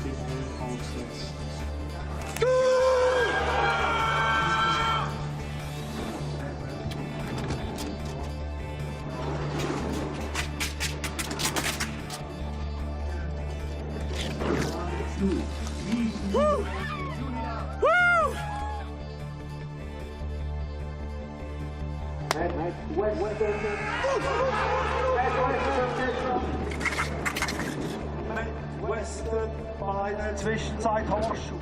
Disziplinen aufsetzt. Western bei der Zwischenzeit Hochschuss.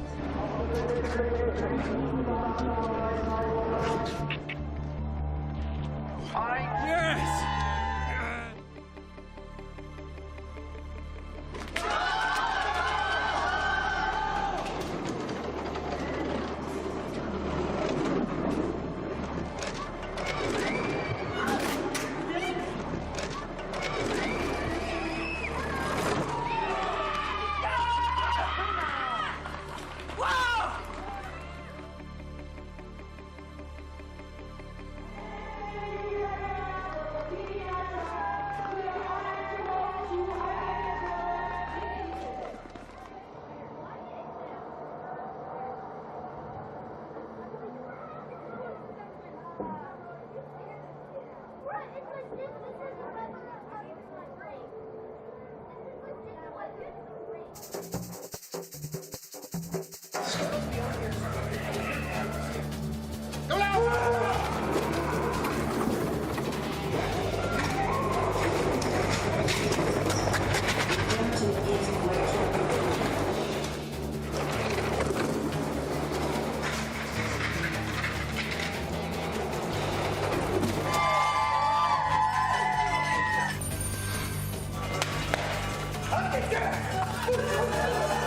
Yes!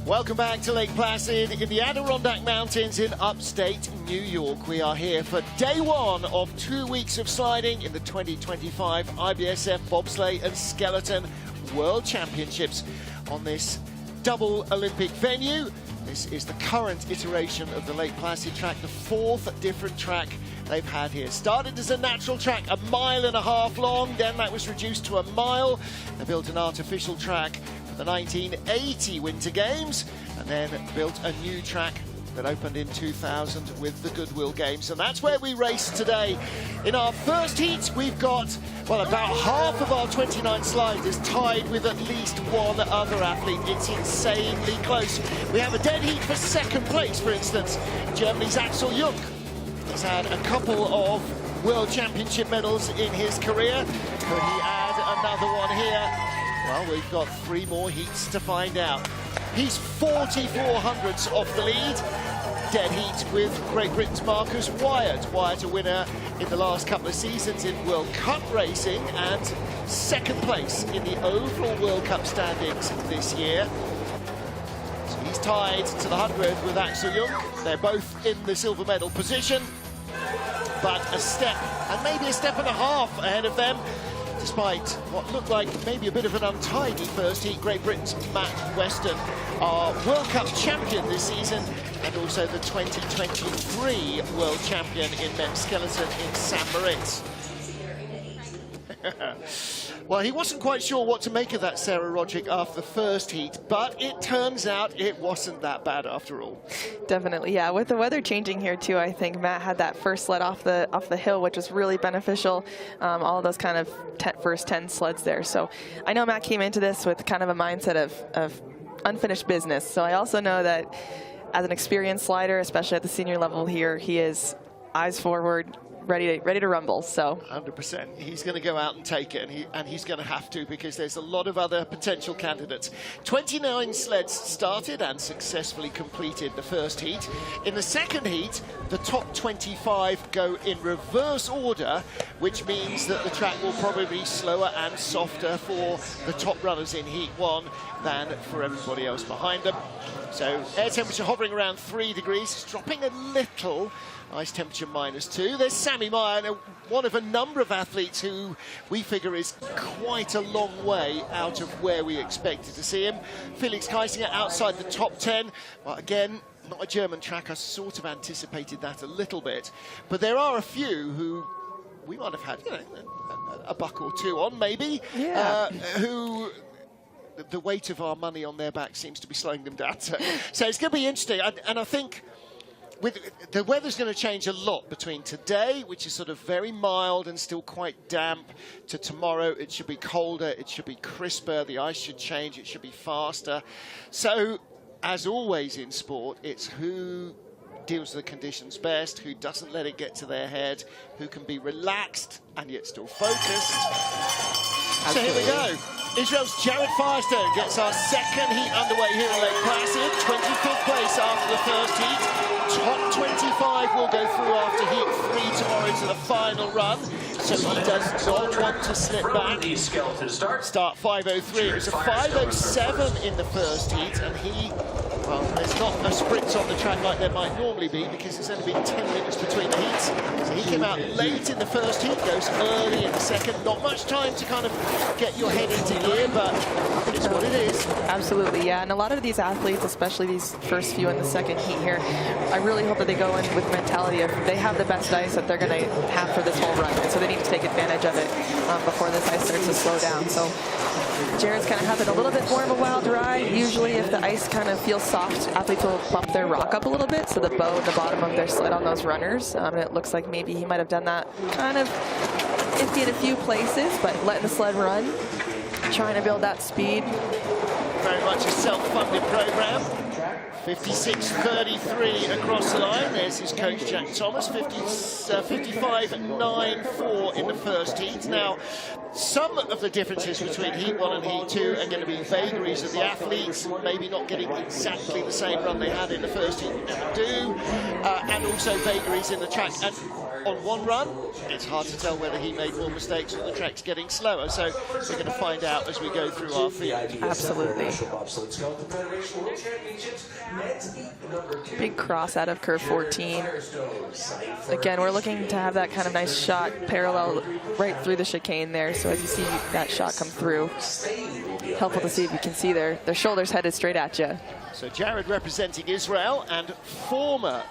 Welcome back to Lake Placid in the Adirondack Mountains in upstate New York. We are here for day one of 2 weeks of sliding in the 2025 IBSF Bobsleigh and Skeleton World Championships on this double Olympic venue. This is the current iteration of the Lake Placid track, the fourth different track they've had here. Started as a natural track, 1.5 miles long, then that was reduced to 1 mile. They built an artificial track the 1980 Winter Games, and then built a new track that opened in 2000 with the Goodwill Games, and that's where we race today. In our first heat, we've got, well, about half of our 29 sliders tied with at least one other athlete. It's insanely close. We have a dead heat for second place, for instance. Germany's Axel Jungk has had a couple of World Championship medals in his career. Could he add another one here? Well, we've got 3 more heats to find out. He's 44 hundredths off the lead. Dead heat with Great Britain's Marcus Wyatt. Wyatt a winner in the last couple of seasons in World Cup racing and second place in the overall World Cup standings this year. So he's tied to the 100 with Axel Jungk. They're both in the silver medal position, but a step and maybe a step and a half ahead of them. Despite what looked like maybe a bit of an untidy first heat, Great Britain's Matt Weston, our World Cup champion this season, and also the 2023 World Champion in men's skeleton in St. Moritz. Well, he wasn't quite sure what to make of that Sarah Roderick after the first heat, but it turns out it wasn't that bad after all. Definitely, yeah. With the weather changing here too, I think Matt had that first sled off the hill, which was really beneficial. All of those kind of first 10 sleds there. So I know Matt came into this with kind of a mindset of unfinished business. So I also know that as an experienced slider, especially at the senior level here, he is eyes forward, ready to rumble. So 100%. He's going to go out and take it, and he's going to have to, because there's a lot of other potential candidates. 29 sleds started and successfully completed the first heat. In the second heat, the top 25 go in reverse order, which means that the track will probably be slower and softer for the top runners in heat 1 than for everybody else behind them. So air temperature hovering around 3 degrees, it's dropping a little. Ice temperature -2. There's Sammy Maier, one of a number of athletes who we figure is quite a long way out of where we expected to see him. Felix Kiesinger outside the top 10. Well, again, not a German track. I sort of anticipated that a little bit. But there are a few who we might have had, you know, a buck or two on, maybe, yeah. Who the weight of our money on their back seems to be slowing them down. So it's going to be interesting. And I think the weather's going to change a lot between today, which is sort of very mild and still quite damp, to tomorrow. It should be colder, it should be crisper, the ice should change, it should be faster. So, as always in sport, it's who deals with the conditions best, who doesn't let it get to their head, who can be relaxed and yet still focused. So here we go. Israel's Jared Firestone gets our second heat underway here in Lake Placid. 25th place after the first heat. Top 25 will go through after heat 3 tomorrow to the final run. So he does not want to slip back. Start 5:03. It was a 5:07 in the first heat, and he, well, there's not a sprint on the track like there might normally be, because there's only been 10 minutes between the heats. So he came out late in the first heat, goes early in the second. Not much time to kind of get your head into gear, but it's what it is. Absolutely, yeah. And a lot of these athletes, especially these first few in the second heat here, I really hope that they go in with the mentality of they have the best ice that they're going to have for this whole run, and so they need to take advantage of it before this ice starts to slow down. So Jared's kind of having a little bit more of a wild ride. Usually if the ice kind of feels soft, athletes will bump their rock up a little bit, so the bow at the bottom of their sled on those runners. And it looks like maybe he might have done that kind of iffy in a few places, but letting the sled run, trying to build that speed. Very much a self-funded program. 56.33 across the line. There's his coach, Jack Thomas. 55.94 in the first heat. Now, some of the differences between Heat 1 and Heat 2 are going to be vagaries of the athletes, maybe not getting exactly the same run they had in the first heat, you never do, and also vagaries in the track. And on one run, it's hard to tell whether he made more mistakes or the track's getting slower. So we're going to find out as we go through our field. Absolutely. Big cross out of curve 14. Again, we're looking to have that kind of nice shot parallel right through the chicane there. So as you see that shot come through, helpful to see if you can see their shoulders headed straight at you. So Jared representing Israel and former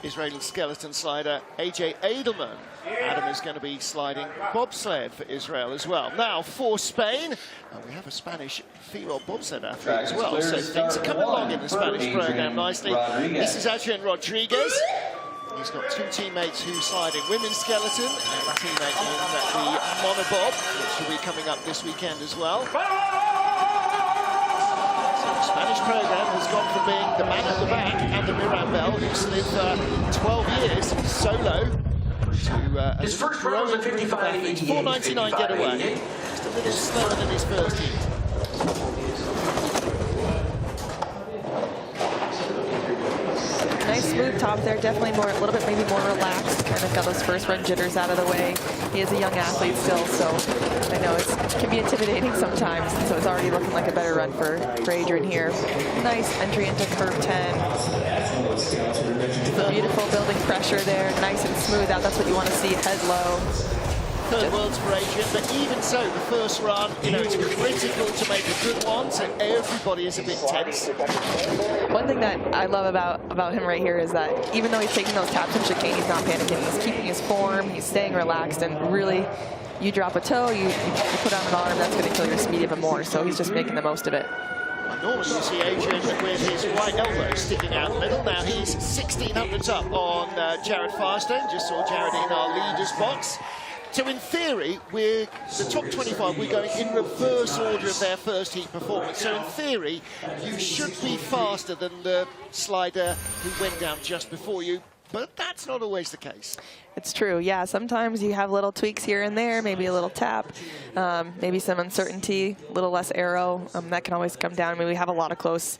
Israeli skeleton slider AJ Edelman. Adam is going to be sliding bobsled for Israel as well. Now for Spain, we have a Spanish female bobsled athlete as well, so things are coming along in the Spanish program nicely. This is Adrian Rodriguez. He's got two teammates who slide in women's skeleton and a teammate in the monobob, which will be coming up this weekend as well. Spanish program has gone from being the man at the back and the Mirambel, who's lived for 12 years solo, to his first run was a 4.99 getaway. Just a little slower than his first heat. Nice smooth top there, definitely more, a little bit maybe more relaxed, kind of got those first run jitters out of the way. He is a young athlete still, so I know it can be intimidating sometimes, so it's already looking like a better run for Adrian here. Nice entry into curve 10. Beautiful building pressure there, nice and smooth out, that's what you want to see, head low. Third worlds for Adrian, but even so, the first run, you know, it's critical to make a good one, so everybody is a bit tense. One thing that I love about him right here is that even though he's taking those taps in chicane, he's not panicking. He's keeping his form, he's staying relaxed, and really, you drop a toe, you put on an arm, that's going to kill your speed even more, so he's just making the most of it. Normally you see Adrian with his right elbow sticking out in the middle. Now he's 1600s up on Jared Firestone. Just saw Jared in our leaders box. So in theory, the top 25, we're going in reverse order of their first heat performance. So in theory, you should be faster than the slider who went down just before you. But that's not always the case. It's true, yeah. Sometimes you have little tweaks here and there, maybe a little tap, maybe some uncertainty, a little less arrow. That can always come down. I mean, we have a lot of close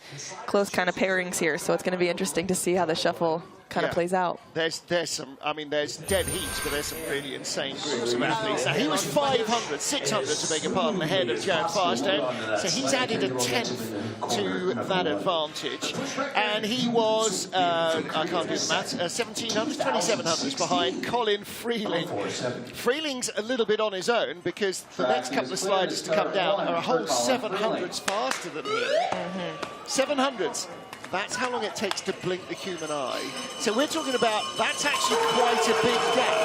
kind of pairings here, so it's going to be interesting to see how the shuffle kind of plays out. There's some, I mean, there's dead heats, but there's some really insane groups of athletes. Now, he was 600, to beg your pardon, ahead of Jared Firestone, so he's added a 10th to that advantage. And he was, I can't do the maths, 1700s, 2700s behind Colin Freeling. Freeling's a little bit on his own because the next couple of sliders to come down are a whole 700s faster than him. 700s. That's how long it takes to blink the human eye. So we're talking about, that's actually quite a big gap.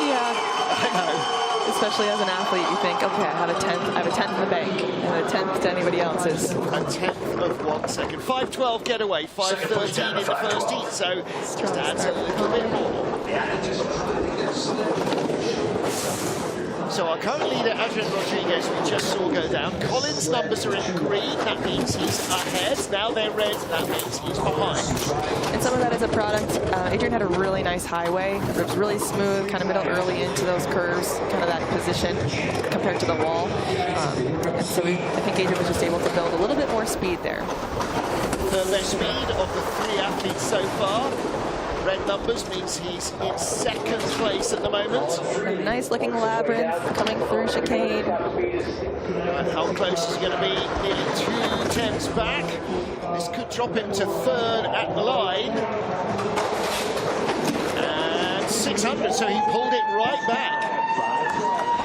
Yeah. I know. Especially as an athlete, you think, okay, I have a 10th in the bank, and a 10th to anybody else's. A 10th of 1 second. 5:12 getaway, 5:13 in the first heat, so just adds a little bit more. So our current leader, Adrian Rodriguez, we just saw go down. Colin's numbers are in green, that means he's ahead. Now they're red, that means he's behind. And some of that is a product. Adrian had a really nice highway. It was really smooth, kind of middle early into those curves, kind of that position compared to the wall. And so I think Adrian was just able to build a little bit more speed there. The best speed of the 3 athletes so far. Red numbers means he's in second place at the moment. A nice looking labyrinth coming through chicane. And how close is he going to be? Nearly 2 tenths back. This could drop him to third at the line. And 600, so he pulled it right back.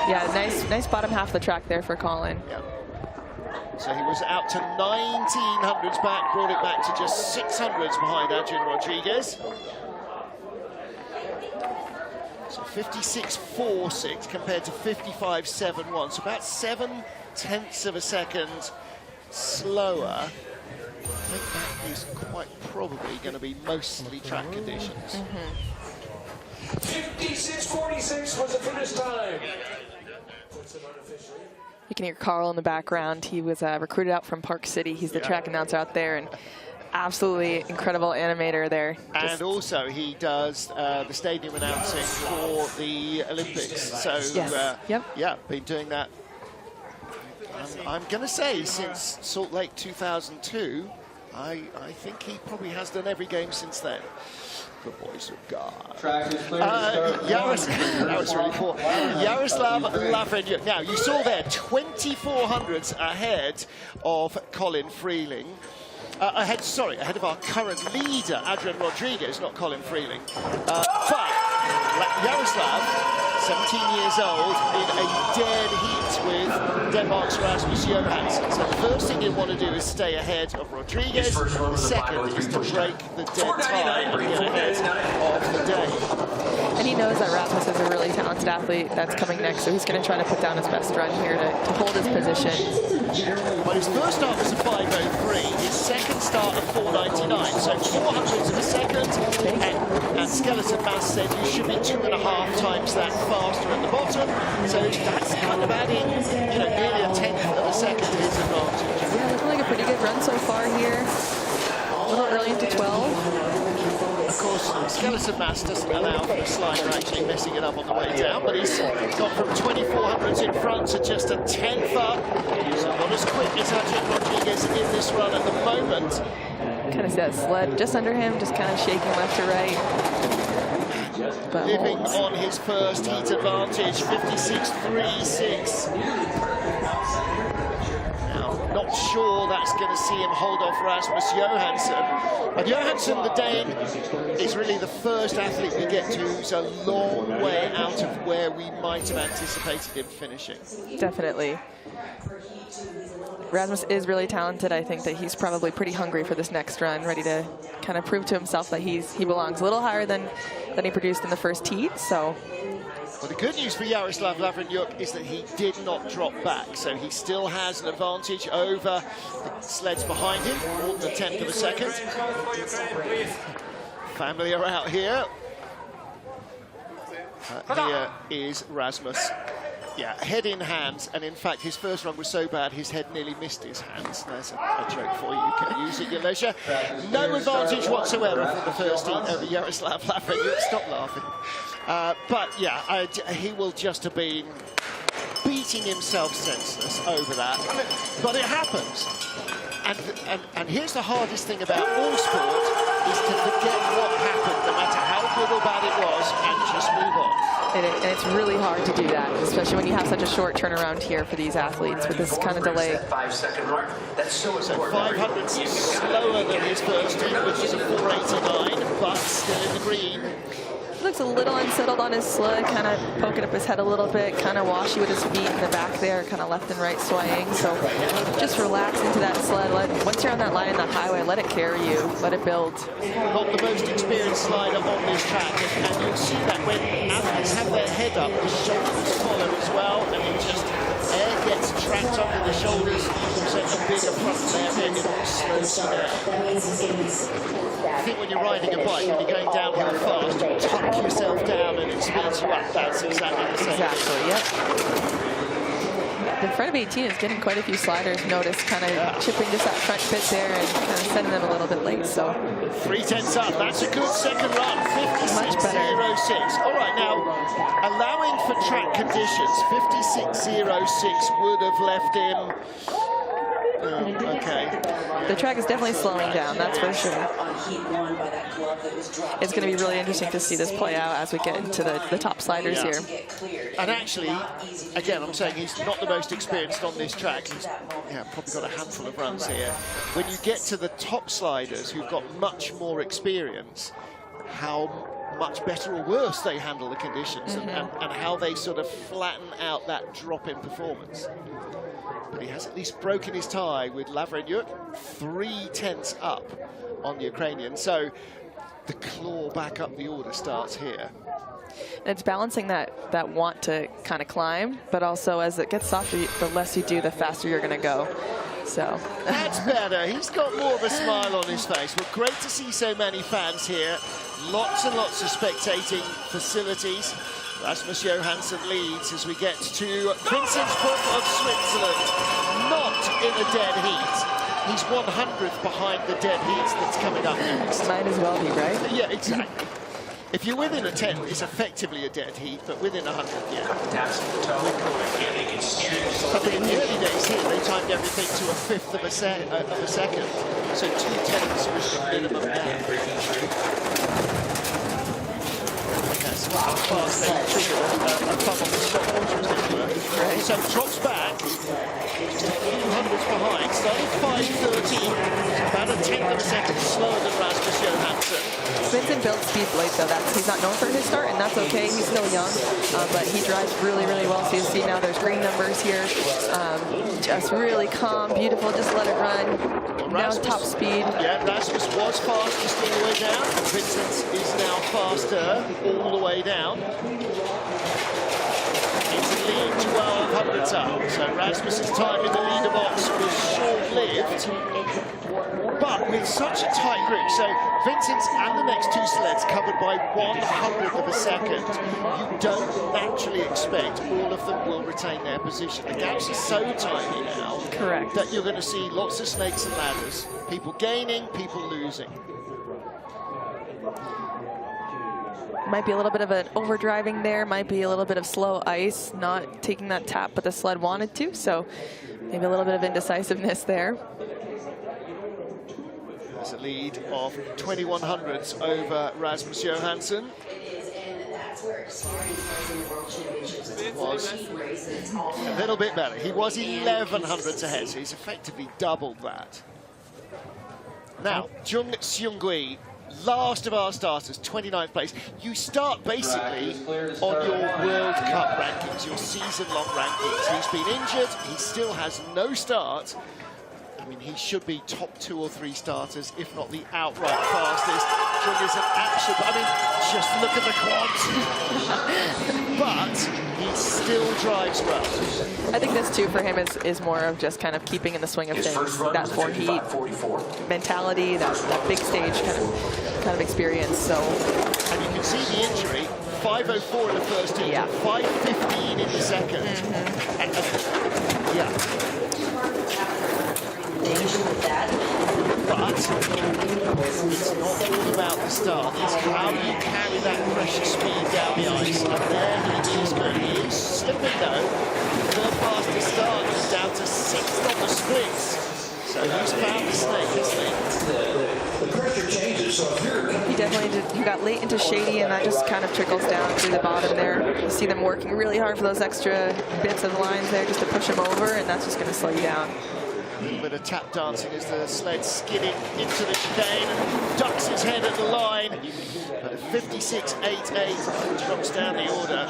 Yeah, nice bottom half of the track there for Colin. Yeah. So he was out to 1900s back, brought it back to just 600s behind Adrian Rodriguez. So 56.46 compared to 55.71, so about 7/10 of a second slower. I think that is quite probably going to be mostly track conditions. 56.46 was the finish time. You can hear Carl in the background. He was recruited out from Park City. He's the track announcer out there, and absolutely incredible animator there. And also he does the stadium announcing for the Olympics. So yeah, been doing that. I'm going to say since Salt Lake 2002. I think he probably has done every game since then. The voice of God. That was really cool. Yaroslav Lavrenyuk. Now, you saw there 2400s ahead of Colin Freeling. Ahead of our current leader, Adrian Rodriguez, not Colin Freeling. But Yaroslav, 17 years old, in a dead heat with Denmark's Rasmus Johansson. So the first thing you want to do is stay ahead of Rodriguez. The second is to break the dead tie and get ahead of the day. And he knows that Rasmus is a really talented athlete that's coming next, so he's going to try to put down his best run here to hold his position. Well, his first start was a 5:03, his second start a 4:99, so 400ths of a second, and Skeleton Mass said you should be 2.5 times that faster at the bottom, so that's kind of adding, nearly a 1/10 of a second to his advantage. Yeah, looking like a pretty good run so far here. A little early into 12. Of course, Skeleton Mass doesn't allow for the slider actually messing it up on the way down, but he's gone from 2400s in front to just a 1/10 up. He's not as quick as Adrian Rodriguez in this run at the moment. Kind of see that sled just under him, just kind of shaking left to right. But living on his first heat advantage, 56.36. Not sure that's going to see him hold off Rasmus Johansson. But Johansson, the Dane, is really the first athlete we get to who's a long way out of where we might have anticipated him finishing. Definitely. Rasmus is really talented. I think that he's probably pretty hungry for this next run, ready to kind of prove to himself that he belongs a little higher than he produced in the first heat. So. Well, the good news for Yaroslav Lavrenyuk is that he did not drop back, so he still has an advantage over the sleds behind him, more than a 1/10 of a second. Family are out here. Here is Rasmus. Yeah, head in hands, and in fact his first run was so bad his head nearly missed his hands. There's a joke for you, you can use at your leisure. No advantage whatsoever from the first heat over Yaroslav Lavrenyuk. Stop laughing. But yeah, he will just have been beating himself senseless over that. But it happens. And here's the hardest thing about all sport, is to forget what happened, no matter how good or bad it was, and just move on. And it's really hard to do that, especially when you have such a short turnaround here for these athletes with this kind of delay. 5-second mark. That's so important. 500 slower than his first hit, which is a 4:89, but still in the green. Looks a little unsettled on his sled, kind of poking up his head a little bit, kind of washy with his feet in the back there, kind of left and right swaying. So just relax into that sled. Once you're on that line in the highway, let it carry you, let it build. Not the most experienced slider on this track, and you'll see that when athletes have their head up, the shoulders follow as well, and it just air gets trapped under the shoulders, so a bigger front there, and it all slows you down. I think when you're riding a bike, when you're going downhill fast, you tuck yourself down and it speeds you up. That's exactly the same. Exactly, yep. The front of 18 is getting quite a few sliders. Notice kind of chipping just that front pit there and kind of sending them a little bit late. So 3/10 up. That's a good second run. 56.06. All right, now allowing for track conditions, 56.06 would have left him. Okay. The track is definitely slowing down, that's for sure. It's going to be really interesting to see this play out as we get into the top sliders here. And actually, again, I'm saying he's not the most experienced on this track. He's probably got a handful of runs here. When you get to the top sliders who've got much more experience, how much better or worse they handle the conditions and how they sort of flatten out that drop in performance. But he has at least broken his tie with Lavrenyuk, 3/10 up on the Ukrainian. So the claw back up the order starts here. It's balancing that want to kind of climb, but also as it gets softer, the less you do, the faster you're going to go. So that's better. He's got more of a smile on his face. Well, great to see so many fans here. Lots and lots of spectating facilities. Rasmus Johansson leads as we get to Vincent Buff of Switzerland. Not in a dead heat. He's 100th behind the dead heat that's coming up next. Might as well be, right? Yeah, exactly. If you're within a 10, it's effectively a dead heat, but within 100, yeah. But in the early days here, they timed everything to a fifth of a second. So 2/10 was the minimum now. That's how fast they trigger a thumb on the stopwatch, as it were. Right. So drops back, just a few hundreds behind, starting 5:13, about a tenth of a second slower than Rasmus Johansson. Vincent built speed late, though. He's not known for his start, and that's okay. He's still young, but he drives really, really well. So you see now there's green numbers here. Just really calm, beautiful. Just let it run. Now top speed. Yeah, Rasmus was fastest all the way down. Vincent is now faster all the way down. It's a lead 12 hundredths up. So Rasmus's time in the leader box was short-lived, but with such a tight group. So Vincent's and the next two sleds covered by 1/100th of a second. You don't naturally expect all of them will retain their position. The gaps are so tiny now. Correct. That you're going to see lots of snakes and ladders. People gaining, people losing. Might be a little bit of an overdriving there, might be a little bit of slow ice, not taking that tap, but the sled wanted to, so maybe a little bit of indecisiveness there. There's a lead of 2100ths over Rasmus Johansson. Was a little bit better. He was 1100ths ahead, so he's effectively doubled that. Now, Jung Seung-gui, last of our starters, 29th place. You start basically on your World Cup rankings, your season-long rankings. He's been injured, he still has no start. I mean, he should be top 2 or 3 starters, if not the outright fastest. Jung is an absolute, I mean, just look at the quads. But he still drives well. I think this too for him is more of just kind of keeping in the swing of things. That 4 heat mentality, that big stage kind of experience. So, and you can see the injury. 5:04 in the first heat, yeah. 5:15 in the second. And, yeah. But it's not all about the start. It's how you carry that pressure speed down the ice. And there he is going. He is slipping though. Third fastest start is down to 6th on the splits. So he's found the snake, hasn't he? The pressure changes, so if you're... He definitely did. He got late into shady, and that just kind of trickles down through the bottom there. You see them working really hard for those extra bits of lines there just to push him over, and that's just going to slow you down. A little bit of tap dancing as the sled skidding into the chicane and ducks his head at the line. But 56.88 drops down the order.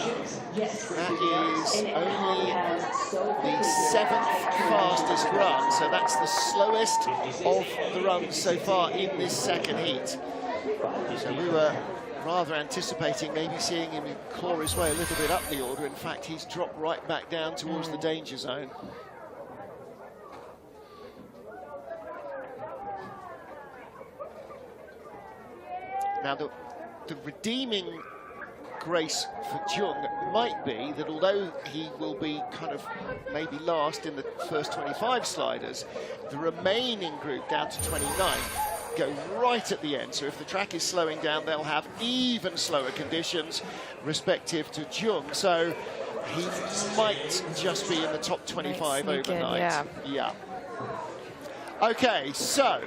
That is only the 7th fastest run, so that's the slowest of the runs so far in this second heat. So we were rather anticipating maybe seeing him claw his way a little bit up the order. In fact, he's dropped right back down towards the danger zone. Now, the redeeming grace for Jung might be that although he will be kind of maybe last in the first 25 sliders, the remaining group down to 29th go right at the end. So if the track is slowing down, they'll have even slower conditions respective to Jung. So he might just be in the top 25 overnight. Yeah. Okay, so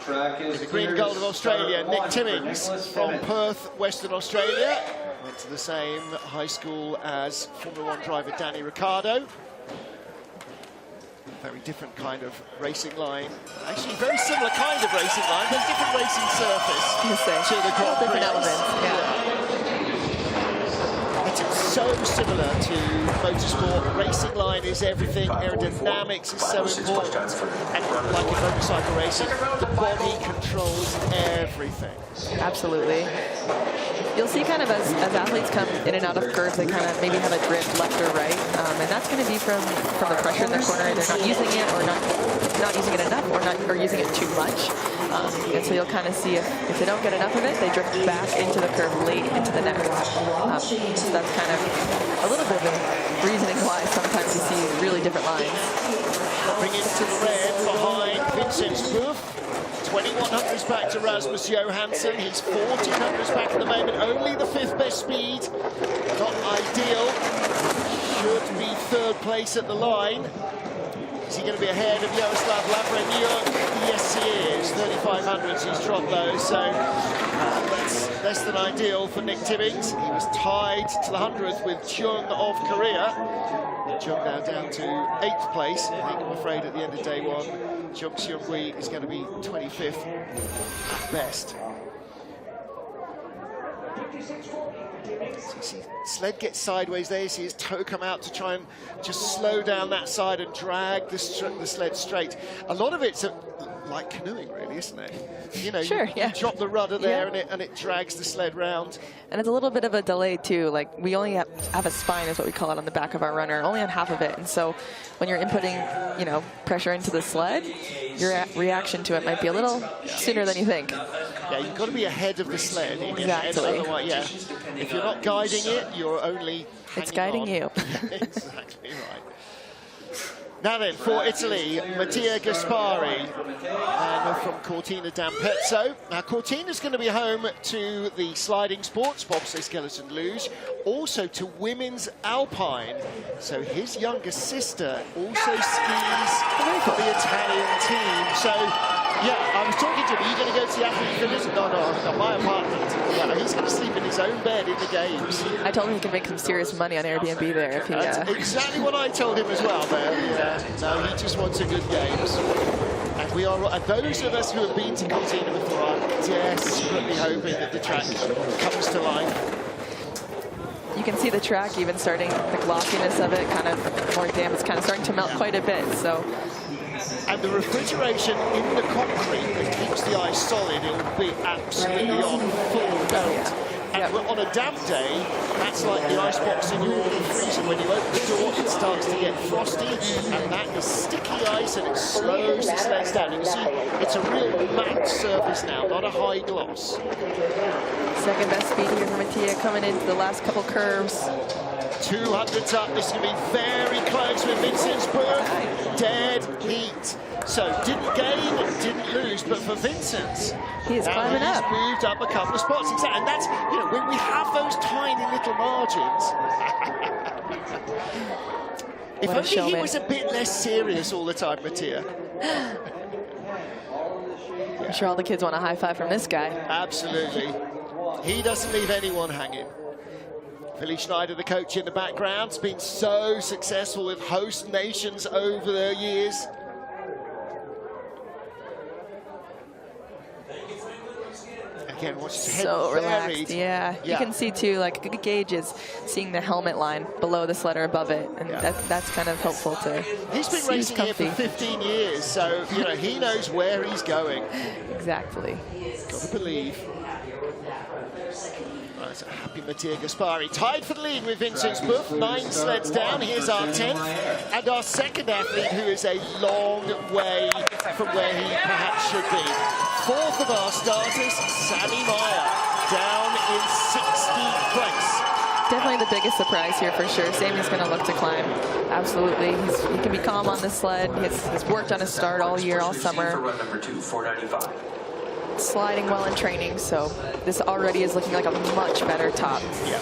in the green and gold of Australia, Nick Timmings from Perth, Western Australia. Went to the same high school as Formula 1 driver Danny Ricciardo. Very different kind of racing line. Actually, very similar kind of racing line, but different racing surface to the Grand Prix. Different elements, yeah. It's so similar to motorsport. Racing line is everything. Aerodynamics is so important. And like in motorcycle racing, the body controls everything. Absolutely. You'll see kind of as athletes come in and out of curves, they kind of maybe have a drift left or right. And that's going to be from the pressure in the corner. They're not using it or not using it enough or using it too much. And so you'll kind of see if they don't get enough of it, they drift back into the curve late into the next. So that's kind of a little bit of reasoning why sometimes you see really different lines. Bring it to the red behind Vincent Buff. 2100s back to Rasmus Johansson. He's 1400s back at the moment. Only the 5th best speed. Not ideal. Should be 3rd place at the line. Is he going to be ahead of Jaroslav Lavrenjuk? Yes, he is. 3500s he's dropped those, so that's less than ideal for Nick Timmings. He was tied to the 100th with Jung of Korea. Jung now down to 8th place. I think, I'm afraid, at the end of day one, Yungi is going to be 25th at best. So you see sled gets sideways there, you see his toe come out to try and just slow down that side and drag the sled straight. A lot of it's like canoeing, really, isn't it? You know, sure, you drop the rudder there and it drags the sled round. And it's a little bit of a delay too. Like, we only have a spine, is what we call it, on the back of our runner, only on half of it. And so when you're inputting, you know, pressure into the sled, your reaction to it might be a little sooner than you think. Yeah, you've got to be ahead of the sled. Exactly. Otherwise, yeah. If you're not guiding it, you're only It's guiding on. you. Exactly right. Now then, for Italy, Amedeo Gaspari from Cortina d'Ampezzo. Now, Cortina's going to be home to the sliding sports, bobsleigh, skeleton, luge, also to women's alpine. So his younger sister also skis for the Italian team. So, yeah, I was talking to him, are you going to go to the athlete village? No, my apartment. Yeah, he's going to sleep in his own bed in the games. I told him he could make some serious money on Airbnb there if he... That's exactly what I told him as well there. No, he just wants a good games. And we are, and those of us who have been to Cortina before are desperately hoping that the track comes to life. You can see the track even starting, the glossiness of it, kind of more damp. It's kind of starting to melt quite a bit, so... And the refrigeration in the concrete that keeps the ice solid, it will be absolutely on full melt. And on a damp day, that's like the icebox in your freezer. When you open the door, it starts to get frosty, and that is sticky ice, and it slows the sleds down. You can see it's a real matte surface now, not a high gloss. Second best speed here for Mattia coming into the last couple curves. 200s up, this is going to be very close with Vincent Buff. Dead heat. So didn't gain, didn't lose, but for Vincent, he's climbing up. He's moved up a couple of spots. Exactly, and that's, you know, when we have those tiny little margins. If only he was a bit less serious all the time, Mattia. I'm sure all the kids want a high five from this guy. Absolutely. He doesn't leave anyone hanging. Philly Schneider, the coach in the background, has been so successful with host nations over the years. Again, watch his head so relaxed, varied. yeah. You can see too, like, a good gauge is seeing the helmet line below the sled or above it, and that's kind of helpful to. He's been racing here for 15 years, so you know he knows where he's going. Exactly. Got to believe. Right, so happy Amedeo Gaspari, tied for the lead with Vincent Buff, 9 sleds down. Here's our 10th, and our second athlete, who is a long way from where he perhaps should be. 4th of our starters, Sammy Maier, down in 16th place. Definitely the biggest surprise here for sure. Sammy's going to look to climb. Absolutely. He can be calm on the sled. He's worked on his start all year, all summer. Sliding well in training, so this already is looking like a much better top. Yeah.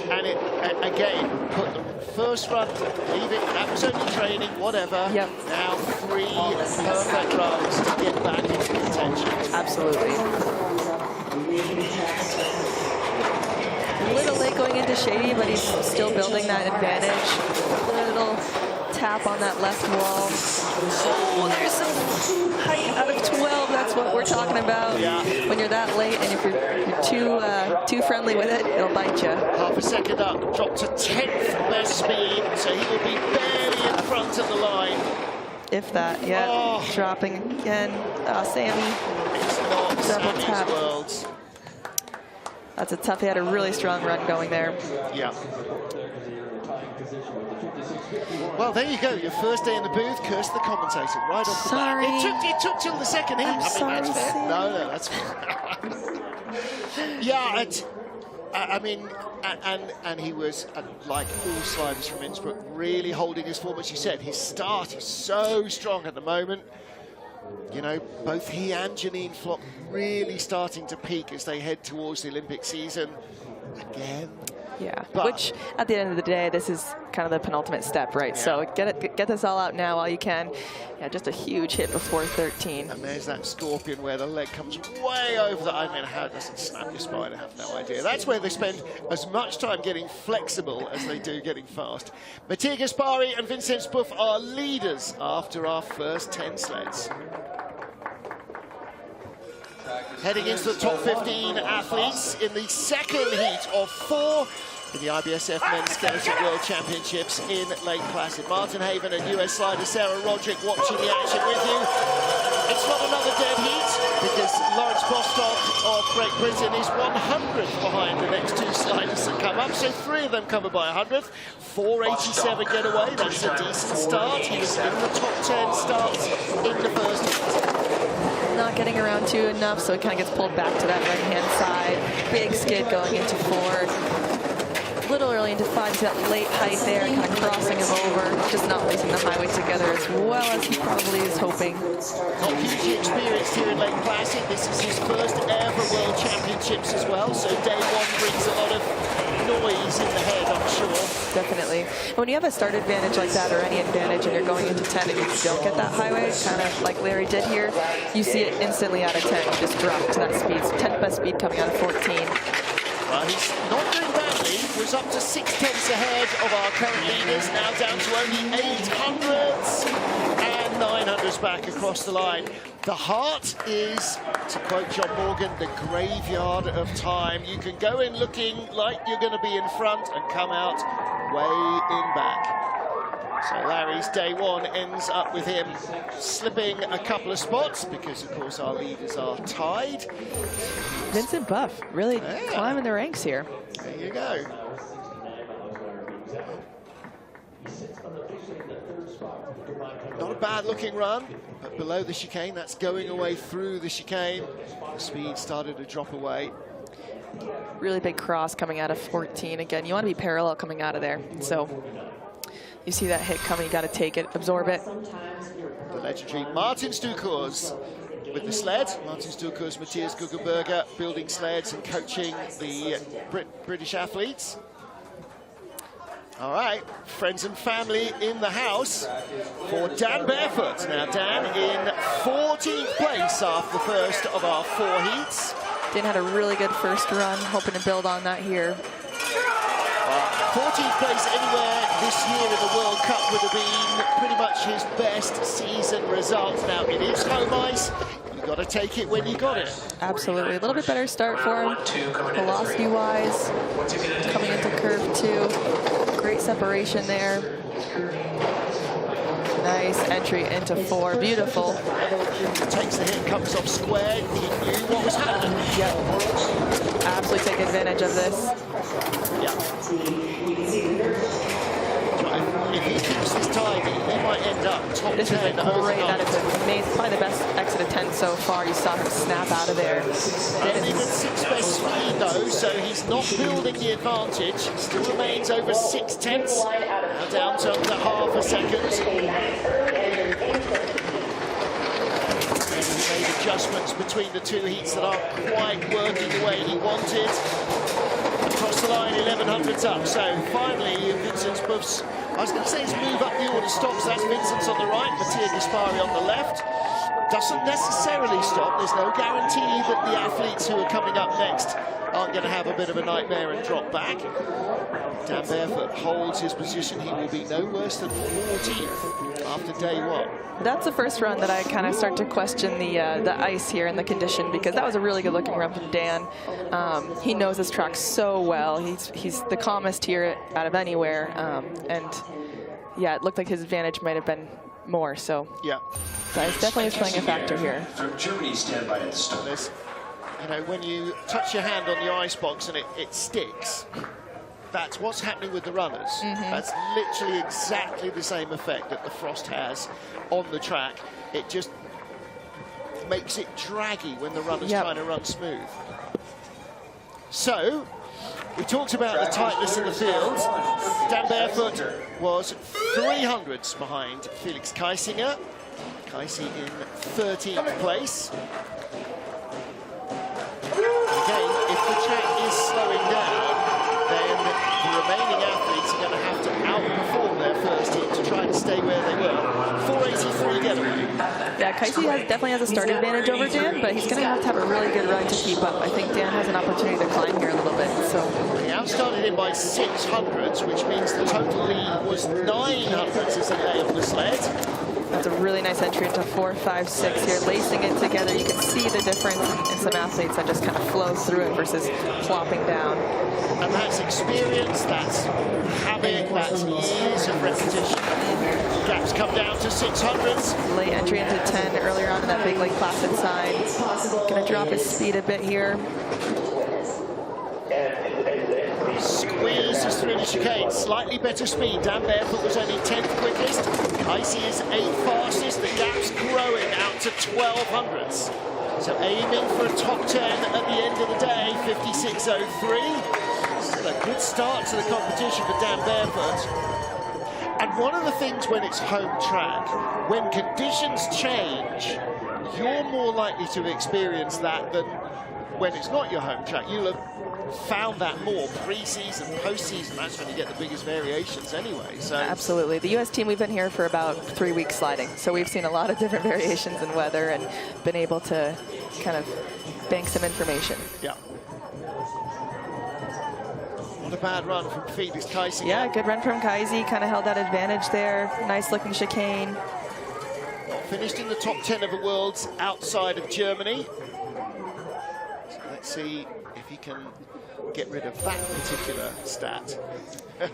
And it, again, put the first run, leave it, that was only training, whatever. Yep. Now 3 perfect runs to get back into contention. Absolutely. A little late going into shady, but he's still building that advantage. A little tap on that left wall. Oh, there's some height out of 12. That's what we're talking about. Yeah. When you're that late and if you're too friendly with it, it'll bite you. Half a second up, dropped to 10th best speed, so he will be barely in front of the line. If that, yeah. Oh. Dropping again. Sammy. It's not Double Sammy's tap. world. That's a tough, he had a really strong run going there. Yeah. Well, there you go. Your first day in the booth. Curse the commentator right off the bat. It took till the second heat. I'm sorry, that's fair. Sam. No, that's fair. Yeah, I mean, and he was, like all sliders from Innsbruck, really holding his form. As you said, his start is so strong at the moment. You know, both he and Janine Flock really starting to peak as they head towards the Olympic season again. Yeah, but, which at the end of the day, this is kind of the penultimate step, right? Yeah. So get this all out now while you can. Yeah, just a huge hit before 13. And there's that scorpion where the leg comes way over the, I mean, how does it snap your spine? I have no idea. That's where they spend as much time getting flexible as they do getting fast. Mattia Gaspari and Vincent Buff are leaders after our first 10 sleds. Heading into the top 15 athletes in the second heat of 4 in the IBSF Men's Skeleton World Championships in Lake Placid. Martin Haven and US slider Sarah Roderick watching the action with you. It's not another dead heat because Laurence Bostock of Great Britain is 100th behind the next 2 sliders that come up. So 3 of them cover by 100th. 487 get away. That's a decent start. He was in the top 10 starts in the first heat. Not getting around 2 enough, so it kind of gets pulled back to that right-hand side. Big skid going into 4. A little early into 5, so that late height there, kind of crossing him over, just not lacing the highway together as well as he probably is hoping. Not hugely experienced here in Lake Placid. This is his first ever World Championships as well, so day 1 brings a lot of noise in the head, I'm sure. Definitely. When you have a start advantage like that, or any advantage, and you're going into 10 and you don't get that highway, kind of like Larry did here, you see it instantly out of 10. You just drop to that speed. So 10th best speed coming out of 14. Well, he's not doing badly. He was up to 6/10 ahead of our current leaders, now down to only 800s and 900s back across the line. The heart is, to quote John Morgan, the graveyard of time. You can go in looking like you're going to be in front and come out way in back. So Larry's day 1 ends up with him slipping a couple of spots because, of course, our leaders are tied. Vincent Buff really climbing the ranks here. There you go. Not a bad looking run, but below the chicane, that's going away through the chicane. The speed started to drop away. Really big cross coming out of 14. Again, you want to be parallel coming out of there. So you see that hit coming, you got to take it, absorb it. The legendary Martin Stukurs with the sled. Martin Stukurs, Matthias Guggenberger building sleds and coaching the British athletes. All right, friends and family in the house for Dan Barefoot. Now Dan in 14th place after the first of our 4 heats. Dan had a really good first run, hoping to build on that here. 14th place anywhere this year in the World Cup would have been pretty much his best season result. Now it is home ice. You've got to take it when you got it. Absolutely. A little bit better start for him, velocity-wise, coming into curve 2. Great separation there. Nice entry into 4. Beautiful. Takes the hit, comes off square. He knew what was happening. Yep. Absolutely take advantage of this. Yeah. If he keeps this tidy, he might end up top 10. This is a great, that is amazing. Probably the best exit attempt so far. You saw him snap out of there. Only the 6th best speed though, so he's not building the advantage. Still remains over 6/10. Now down to under half a second. He made adjustments between the 2 heats that aren't quite working the way he wanted. Across the line, 1100s up. So finally, Vincent Buff's, I was going to say his move up the order stops. That's Vincent's on the right, Mattia Gaspari on the left. Doesn't necessarily stop. There's no guarantee that the athletes who are coming up next aren't going to have a bit of a nightmare and drop back. Dan Barefoot holds his position. He will be no worse than 14th after day 1. That's the first run that I kind of start to question the ice here and the condition, because that was a really good looking run from Dan. He knows this track so well. He's the calmest here out of anywhere, and yeah, it looked like his advantage might have been more. So yeah, ice definitely is playing a factor here. From Germany, stand by at the start. You know, when you touch your hand on the ice box and it sticks, that's what's happening with the runners. That's literally exactly the same effect that the frost has on the track. It just makes it draggy when the runner's trying to run smooth. So, We talked about the tightness in the field. Dan Barefoot was 300ths behind Felix Kiesinger. Kiesi in 13th place. Again, if the track is slowing down, then the remaining athletes are going to have to outperform their first heat to try to stay where they were. 483 getaway. Yeah, Kiesi definitely has a start advantage over Dan, but he's going to have a really good run to keep up. I think Dan has an opportunity to climb here a little bit. So he outstarted him by 600ths, which means the total lead was 900ths as he lay on the sled. That's a really nice entry into 4, 5, 6 here, lacing it together. You can see the difference in some athletes that just kind of flow through it versus plopping down. And that's experience, that's habit, that's years of repetition. Gaps come down to 600ths. Late entry into 10 earlier on in that big Lake Placid side. Gonna drop his speed a bit here. Squeezes through the chicane, slightly better speed. Dan Barefoot was only 10th quickest. Kiesi is 8th fastest. The gap's growing out to 1200ths. So aiming for a top 10 at the end of the day, 56.03. Still a good start to the competition for Dan Barefoot. And one of the things when it's home track, when conditions change, you're more likely to experience that than when it's not your home track. You'll have found that more pre-season, post-season. That's when you get the biggest variations anyway. So absolutely. The U.S. team, we've been here for about 3 weeks sliding, so we've seen a lot of different variations in weather and been able to kind of bank some information. Yeah. Not a bad run from Felix Kiesinger. Yeah, good run from Kiesi. Kind of held that advantage there. Nice looking chicane. Finished in the top 10 of the worlds outside of Germany. So let's see if he can get rid of that particular stat. Maybe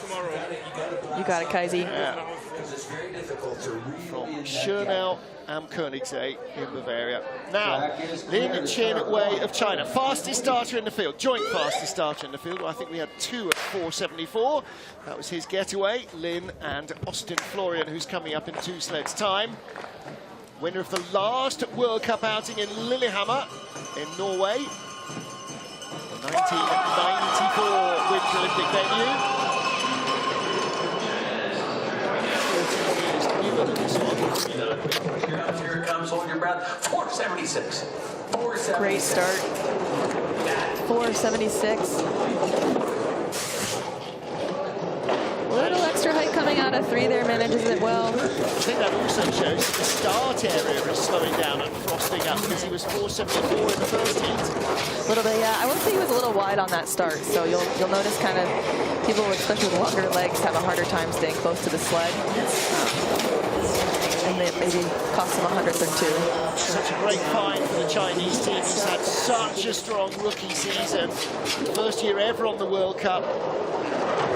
tomorrow. You got it, Kiesi. Yeah. From Schönau am Königssee in Bavaria. Now, Lin Chenway of China, fastest starter in the field, joint fastest starter in the field. I think we had 2 at 4:74. That was his getaway. Lin and Austin Florian, who's coming up in 2 sleds time. Winner of the last World Cup outing in Lillehammer in Norway. 1994 Winter Olympic venue. 14 years newer than this one. Here it comes, hold your breath. 476. 476. Great start. 476. A little extra height coming out of 3 there, manages it well. I think that also shows that the start area is slowing down and frosting up because he was 474 in the first heat. A little bit, yeah. I would say he was a little wide on that start, so you'll notice kind of people, especially with longer legs, have a harder time staying close to the sled. And it maybe cost him 100th or 2. Such a great find for the Chinese team. He's had such a strong rookie season. First year ever on the World Cup.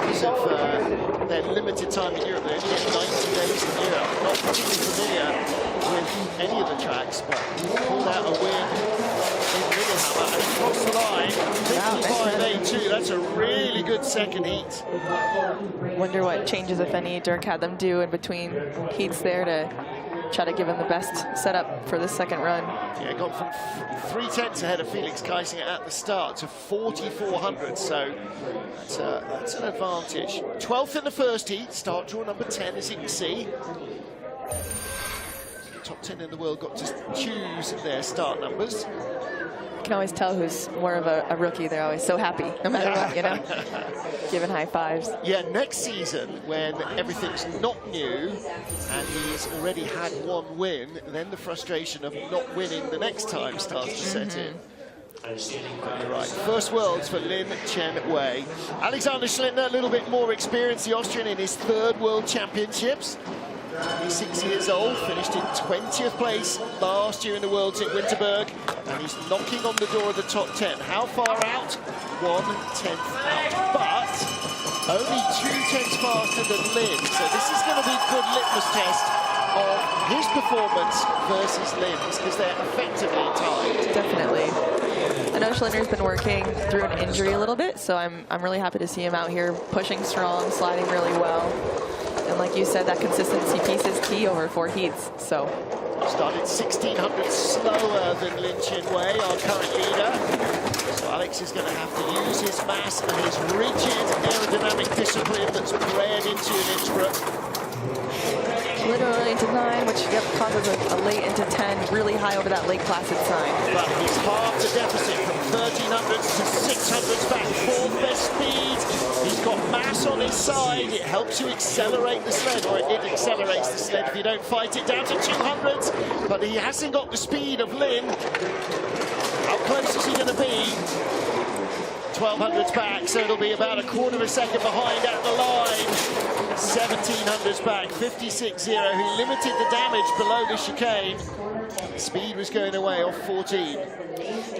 Because of their limited time in Europe. They only get 90 days in Europe. Not particularly familiar with any of the tracks, but pulled out a win in Lillehammer and across the line. 55.82. That's a really good second heat. Wonder what changes, if any, Dirk had them do in between heats there to try to give him the best setup for this second run. Yeah, got from 3/10 ahead of Felix Kiesinger at the start to 4,400, so that's an advantage. 12th in the first heat, start draw number 10, as you can see. The top 10 in the world got to choose their start numbers. You can always tell who's more of a rookie. They're always so happy, no matter what, you know, giving high fives. Yeah, next season, when everything's not new and he's already had 1 win, then the frustration of not winning the next time starts to set in. You're right. First Worlds for Lin Chenway. Alexander Schlintner, a little bit more experience, the Austrian, in his 3rd World Championships. He's 6 years old, finished in 20th place last year in the Worlds at Winterberg, and he's knocking on the door of the top 10. How far out? 1/10 out, but only 2/10 faster than Lin. So this is going to be a good litmus test of his performance versus Lin's, because they're effectively tied. Definitely. I know Schlintner's been working through an injury a little bit, so I'm really happy to see him out here pushing strong, sliding really well. And like you said, that consistency piece is key over 4 heats. So started 1,600 slower than Lin Chenway, our current leader. So Alex is going to have to use his mass and his rigid aerodynamic discipline that's bred into an Innsbruck. Literally into 9, which causes a late into 10, really high over that Lake Placid sign. But he's halved the deficit from 1300s to 600s back, fourth best speed. He's got mass on his side. It helps you accelerate the sled, or it accelerates the sled if you don't fight it down to 200s. But he hasn't got the speed of Lin. How close is he going to be? 1200s back, so it'll be about a quarter of a second behind at the line. 1700s back, 56.0. He limited the damage below the chicane. Speed was going away off 14.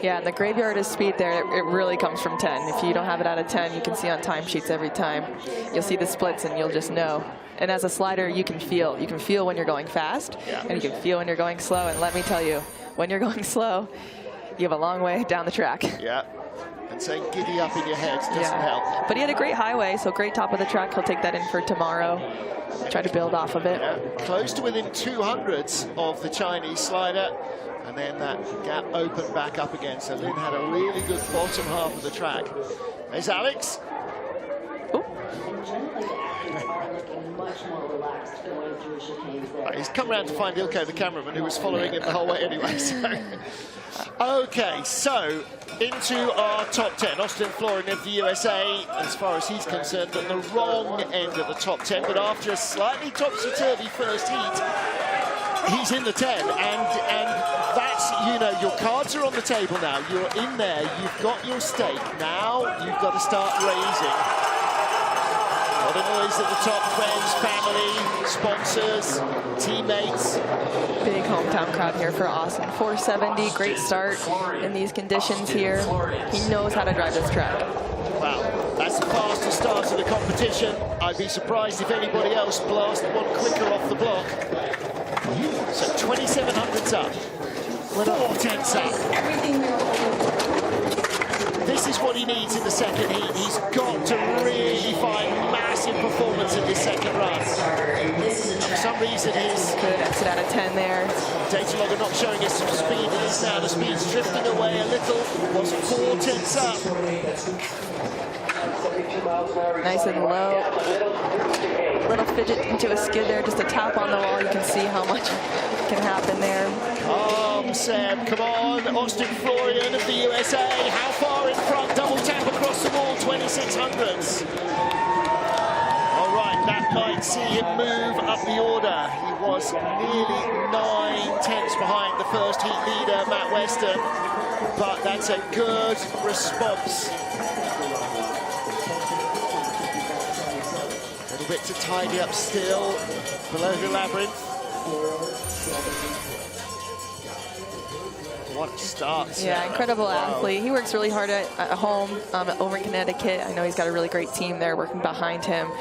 Yeah, and the graveyard of speed there, it really comes from 10. If you don't have it out of 10, you can see on timesheets every time. You'll see the splits and you'll just know. And as a slider, you can feel. You can feel when you're going fast, and you can feel when you're going slow. And let me tell you, when you're going slow, you have a long way down the track. Yeah. And saying giddy up in your head doesn't help. But he had a great highway, so great top of the track. He'll take that in for tomorrow. Try to build off of it. Yeah. Close to within 200s of the Chinese slider. And then that gap opened back up again. So Lin had a really good bottom half of the track. There's Alex. Ooh. Right, he's come around to find Ilko, the cameraman, who was following him the whole way anyway. So. Okay, so into our top 10. Austin Florian of the USA, as far as he's concerned, at the wrong end of the top 10. But after a slightly topsy-turvy first heat, he's in the 10. And that's, you know, your cards are on the table now. You're in there. You've got your stake. Now you've got to start raising. A lot of noise at the top, friends, family, sponsors, teammates. Big hometown crowd here for Austin. 470, great start in these conditions here. He knows how to drive this track. Wow, that's the fastest start of the competition. I'd be surprised if anybody else blasted one quicker off the block. So 2700s up, 4/10 up. This is what he needs in the second heat. He's got to really find massive performance in this second run. For some reason, his good exit out of 10 there. Data logger not showing us some speed. It is now. The speed's drifting away a little. Was 4/10 up. Nice and low. Little fidget into a skid there, just a tap on the wall. You can see how much can happen there. Seb, come on. Austin Florian of the USA. How far in front? Double tap across the wall, 2600s. All right, that might see him move up the order. He was nearly 9/10 behind the first heat leader, Matt Weston. But that's a good response. A little bit to tidy up still below the labyrinth. What starts. Yeah, incredible athlete. He works really hard at home over in Connecticut. I know he's got a really great team there working behind him.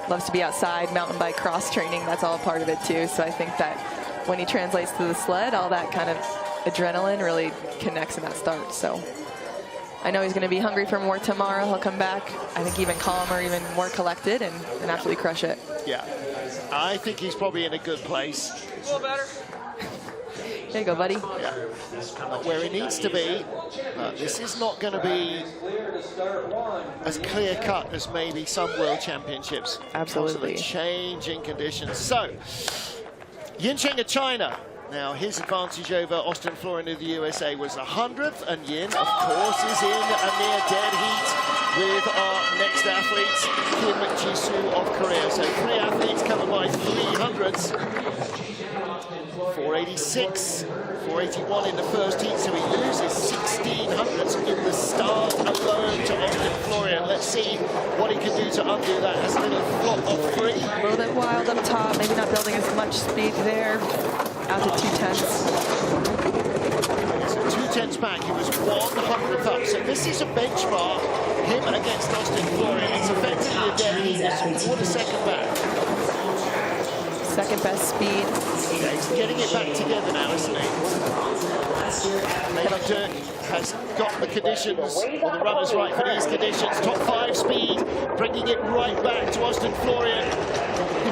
Loves to be outside, mountain bike, cross training. That's all a part of it too. So I think that when he translates to the sled, all that kind of adrenaline really connects in that start. So I know he's going to be hungry for more tomorrow. He'll come back, I think, even calmer, even more collected, and absolutely crush it. Yeah, I think he's probably in a good place. A little better. There you go, buddy. Yeah, not where he needs to be. This is not going to be as clear-cut as maybe some World Championships. Absolutely. Because of the changing conditions. So, Yin Zheng of China. Now, his advantage over Austin Florian of the USA was 100th, and Yin, of course, is in a near-dead heat with our next athletes, Jisoo of Korea. So 3 athletes covered by 300s. 486, 481 in the first heat, so he loses 1600s in the start alone to Austin Florian. Let's see what he can do to undo that. Has a little flop of 3. A little bit wild up top, maybe not building as much speed there. Out to 2/10. So 2/10 back, he was 100th up. So this is a benchmark, him against Austin Florian. It's effectively a dead heat. It's 1 second back. Second best speed. Yeah, he's getting it back together now, isn't he? Medaillen-Entscheidungen has got the conditions, or the runners right for these conditions. Top 5 speed, bringing it right back to Austin Florian.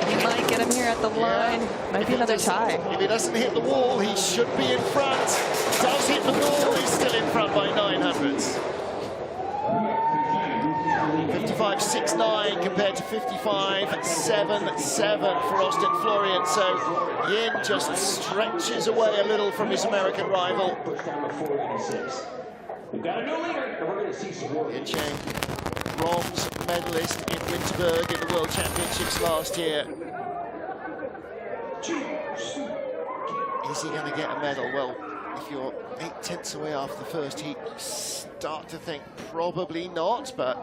He might get him here at hit the line. Might be another tie. If he doesn't hit the wall, he should be in front. Does hit the wall, he's still in front by 900ths. 55.69 compared to 55.77 for Austin Florian. So Yin just stretches away a little from his American rival. Yin Zheng, bronze medalist in Winterberg in the World Championships last year. Is he going to get a medal? Well, if you're 8/10 away after the first heat, you start to think probably not, but...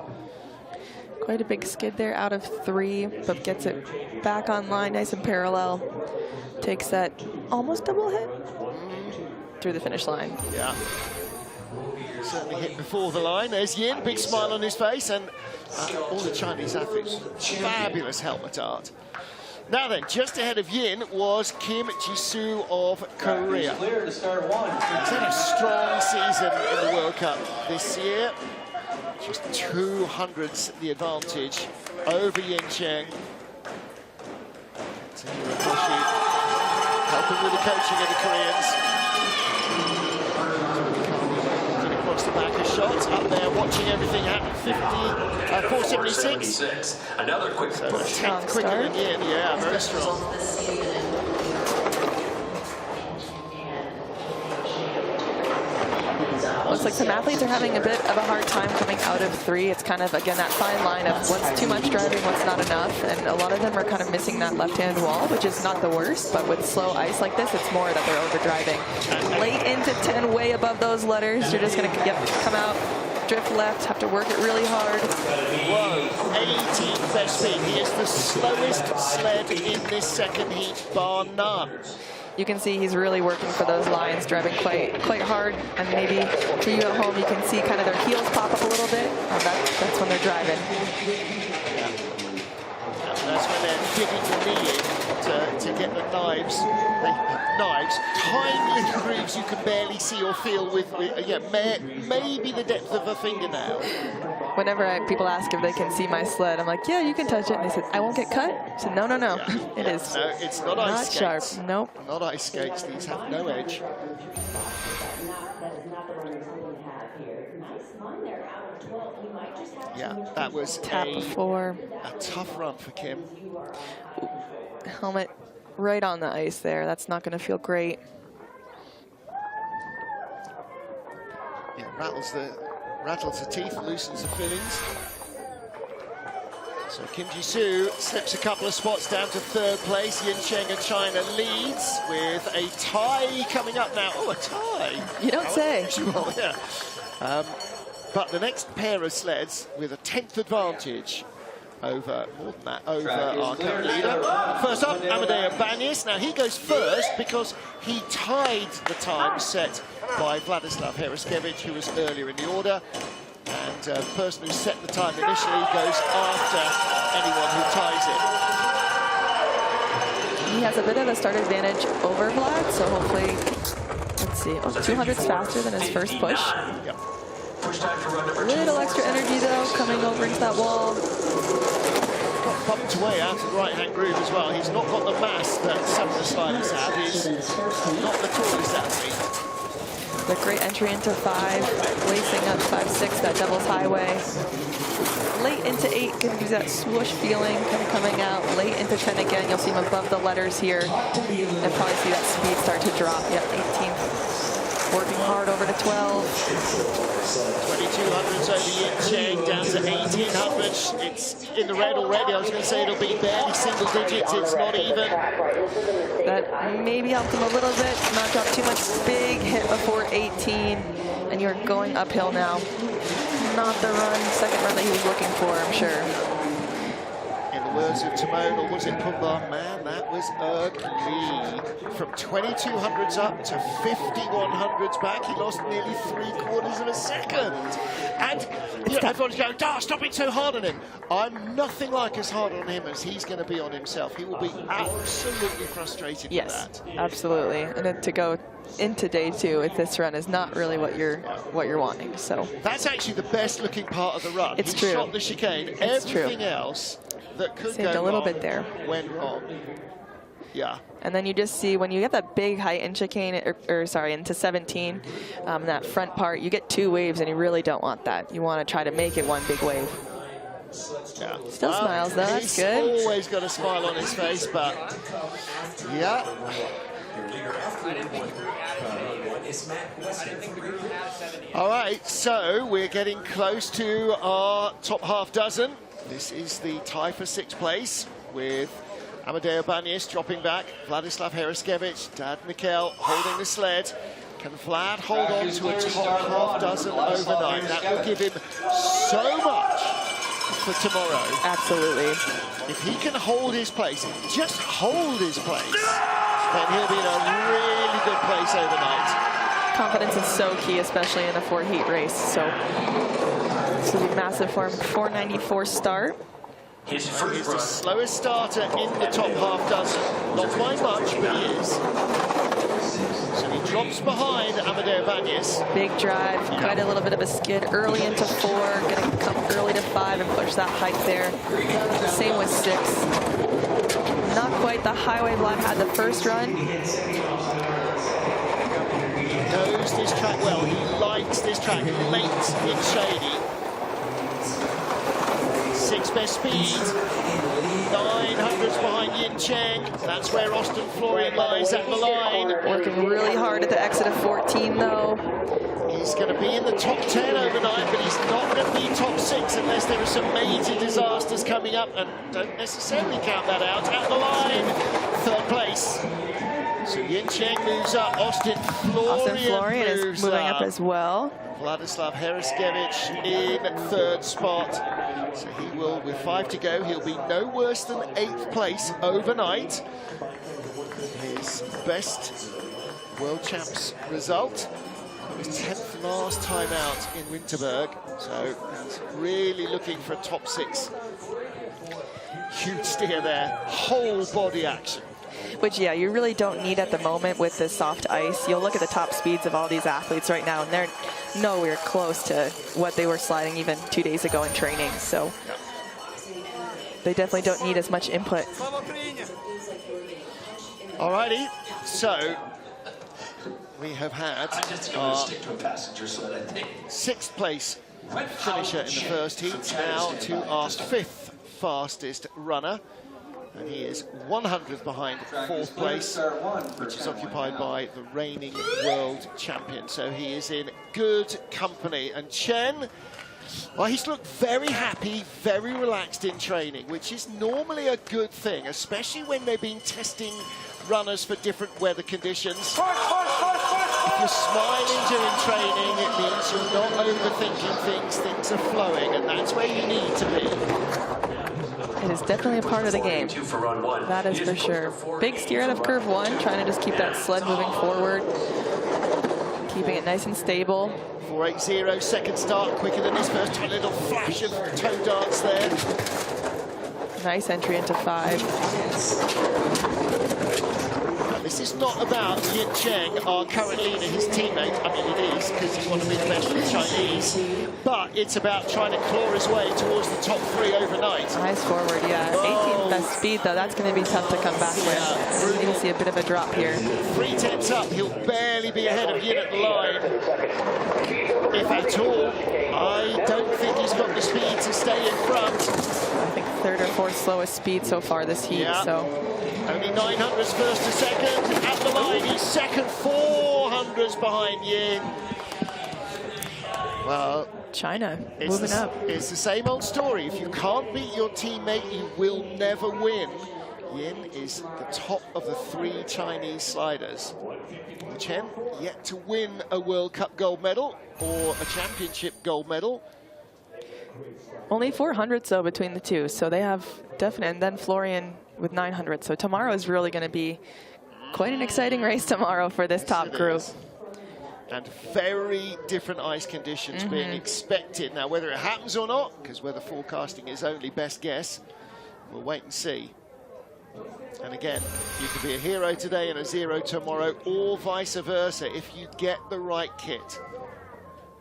Quite a big skid there out of 3, but gets it back online, nice and parallel. Takes that almost double hit through the finish line. Yeah. Certainly hit before the line. There's Yin, big smile on his face, and all the Chinese athletes. Fabulous helmet art. Now then, just ahead of Yin was Kim Jisoo of Korea. He's had a strong season in the World Cup this year. Just 200ths the advantage over Yin Zheng. Helping with the coaching of the Koreans. Across the back of shots, up there watching everything happen. 476. Another quick push. 10th quicker than Yin, yeah, very strong. Looks like some athletes are having a bit of a hard time coming out of 3. It's kind of, again, that fine line of what's too much driving, what's not enough. And a lot of them are kind of missing that left-hand wall, which is not the worst. But with slow ice like this, it's more that they're overdriving. Late into 10, way above those letters. You're just going to come out, drift left, have to work it really hard. Whoa, 18th best speed. He is the slowest sled in this second heat, bar none. You can see he's really working for those lines, driving quite hard. And maybe for you at home, you can see kind of their heels pop up a little bit. That's when they're driving. Yeah. That's when they're digging the knee in to get the knives. Knives, tiny little grooves you can barely see or feel with maybe the depth of a fingernail. Whenever people ask if they can see my sled, I'm like, yeah, you can touch it. And they said, I won't get cut? I said, no. Yeah. It is no, it's not ice skates. Sharp. Nope. Not ice skates. These have no edge. Yeah, that was tap before. A tough run for Kim. Helmet right on the ice there. That's not going to feel great. Yeah, rattles the teeth, loosens the fillings. So Kim Jisoo slips a couple of spots down to 3rd place. Yin Zheng of China leads with a tie coming up now. Oh, a tie. You don't say. Well, yeah. But the next pair of sleds with a 10th advantage over, more than that, over our current leader. First up, Amedeo Bagnis. Now he goes first because he tied the time set by Vladislav Heraskevich, who was earlier in the order. And the person who set the time initially goes after anyone who ties it. He has a bit of a start advantage over Vlad, so hopefully, let's see, 200's faster than his first push. Yep. A little extra energy though, coming over into that wall. Got bumped away out of the right-hand groove as well. He's not got the mass that some of the sliders have. He's not the tallest athlete. The great entry into 5, lacing up 5-6, that doubles highway. Late into 8, gives you that swoosh feeling kind of coming out. Late into 10 again, you'll see him above the letters here. And probably see that speed start to drop. Yep, 18th. Working hard over to 12. 2200s over Yin Zheng, down to 1800s. It's in the red already. I was going to say it'll be barely single digits. It's not even. That maybe helped him a little bit. Not drop too much. Big hit before 18. And you're going uphill now. Not the second run that he was looking for, I'm sure. In the words of Timon, or was it Pumba? Man, that was ugly. From 2200s up to 5100s back, he lost nearly 3/4 of a second. And you know, everyone's going, stop it so hard on him. I'm nothing like as hard on him as he's going to be on himself. He will be absolutely frustrated with that. Absolutely. And then to go into day 2 with this run is not really what you're wanting. So that's actually the best looking part of the run. It's he true. Shot the chicane. It's Everything true. else that could Saved go a little wrong bit there. went wrong. Yeah. And then you just see when you get that big height in chicane, into 17, that front part, you get 2 waves, and you really don't want that. You want to try to make it one big wave. Yeah. Still smiles though, that's good. He's always got a smile on his face, but yeah. All right, so we're getting close to our top half dozen. This is the tie for 6th place with Amedeo Bagnis dropping back, Vladislav Heriskevich, Dad Mikkel holding the sled. Can Vlad hold on to a top half dozen overnight? That will give him so much for tomorrow. Absolutely. If he can hold his place, just hold his place, then he'll be in a really good place overnight. Confidence is so key, especially in a 4-heat race. So this will be massive for him. 494 start. His He's the slowest starter in the top half dozen. Not by much, but he is. So he drops behind Amedeo Bagnis. Big drive, quite a little bit of a skid early into 4, going to come early to 5 and push that height there. Same with 6. Not quite the highway Vlad had the first run. He knows this track well. He likes this track late in shady. 6th best speed, 900s behind Yin Zheng. That's where Austin Florian lies at the line. Working really hard at the exit of 14 though. He's going to be in the top 10 overnight, but he's not going to be top 6 unless there are some major disasters coming up, and don't necessarily count that out. At the line, 3rd place. So Yin Zheng moves up, Austin Florian is moving up as well. Vladislav Heriskevich in 3rd spot. So he will, with 5 to go, he'll be no worse than 8th place overnight. His best World Champs result. His 10th last time out in Winterberg. So he's really looking for a top 6. Huge steer there, whole body action. Which, yeah, you really don't need at the moment with the soft ice. You'll look at the top speeds of all these athletes right now, and they're nowhere close to what they were sliding even 2 days ago in training. So they definitely don't need as much input. Alrighty, so we have had our 6th place finisher in the first heat, now to our 5th fastest runner. And he is 100th behind 4th place, which is occupied by the reigning world champion. So he is in good company. And Chen, well, he's looked very happy, very relaxed in training, which is normally a good thing, especially when they've been testing runners for different weather conditions. If you're smiling during training, it means you're not overthinking things are flowing, and that's where you need to be. It is definitely a part of the game. That is for sure. Big steer out of curve 1, trying to just keep that sled moving forward. Keeping it nice and stable. 480, 2nd start, quicker than his first. A little flash of toe dance there. Nice entry into 5. This is not about Yin Zheng, our current leader, his teammate. I mean, it is, because he's one of the best of the Chinese. But it's about trying to claw his way towards the top 3 overnight. Eyes forward, yeah. 18th best speed, though. That's going to be tough to come back with. You're going to see a bit of a drop here. 3 tenths up. He'll barely be ahead of Yin at the line. If at all. I don't think he's got the speed to stay in front. I think 3rd or 4th slowest speed so far this heat, so... Only 900s first to 2nd. At the line, he's 2nd, 400s behind Yin. Well, China moving up. It's the same old story. If you can't beat your teammate, you will never win. Yin is the top of the 3 Chinese sliders. Chen yet to win a World Cup gold medal or a championship gold medal. Only 400s though between the two, so they have definite. And then Florian with 900. So tomorrow is really going to be quite an exciting race tomorrow for this top group. And very different ice conditions being expected. Now, whether it happens or not, because weather forecasting is only best guess, we'll wait and see. And again, you can be a hero today and a 0 tomorrow, or vice versa, if you get the right kit.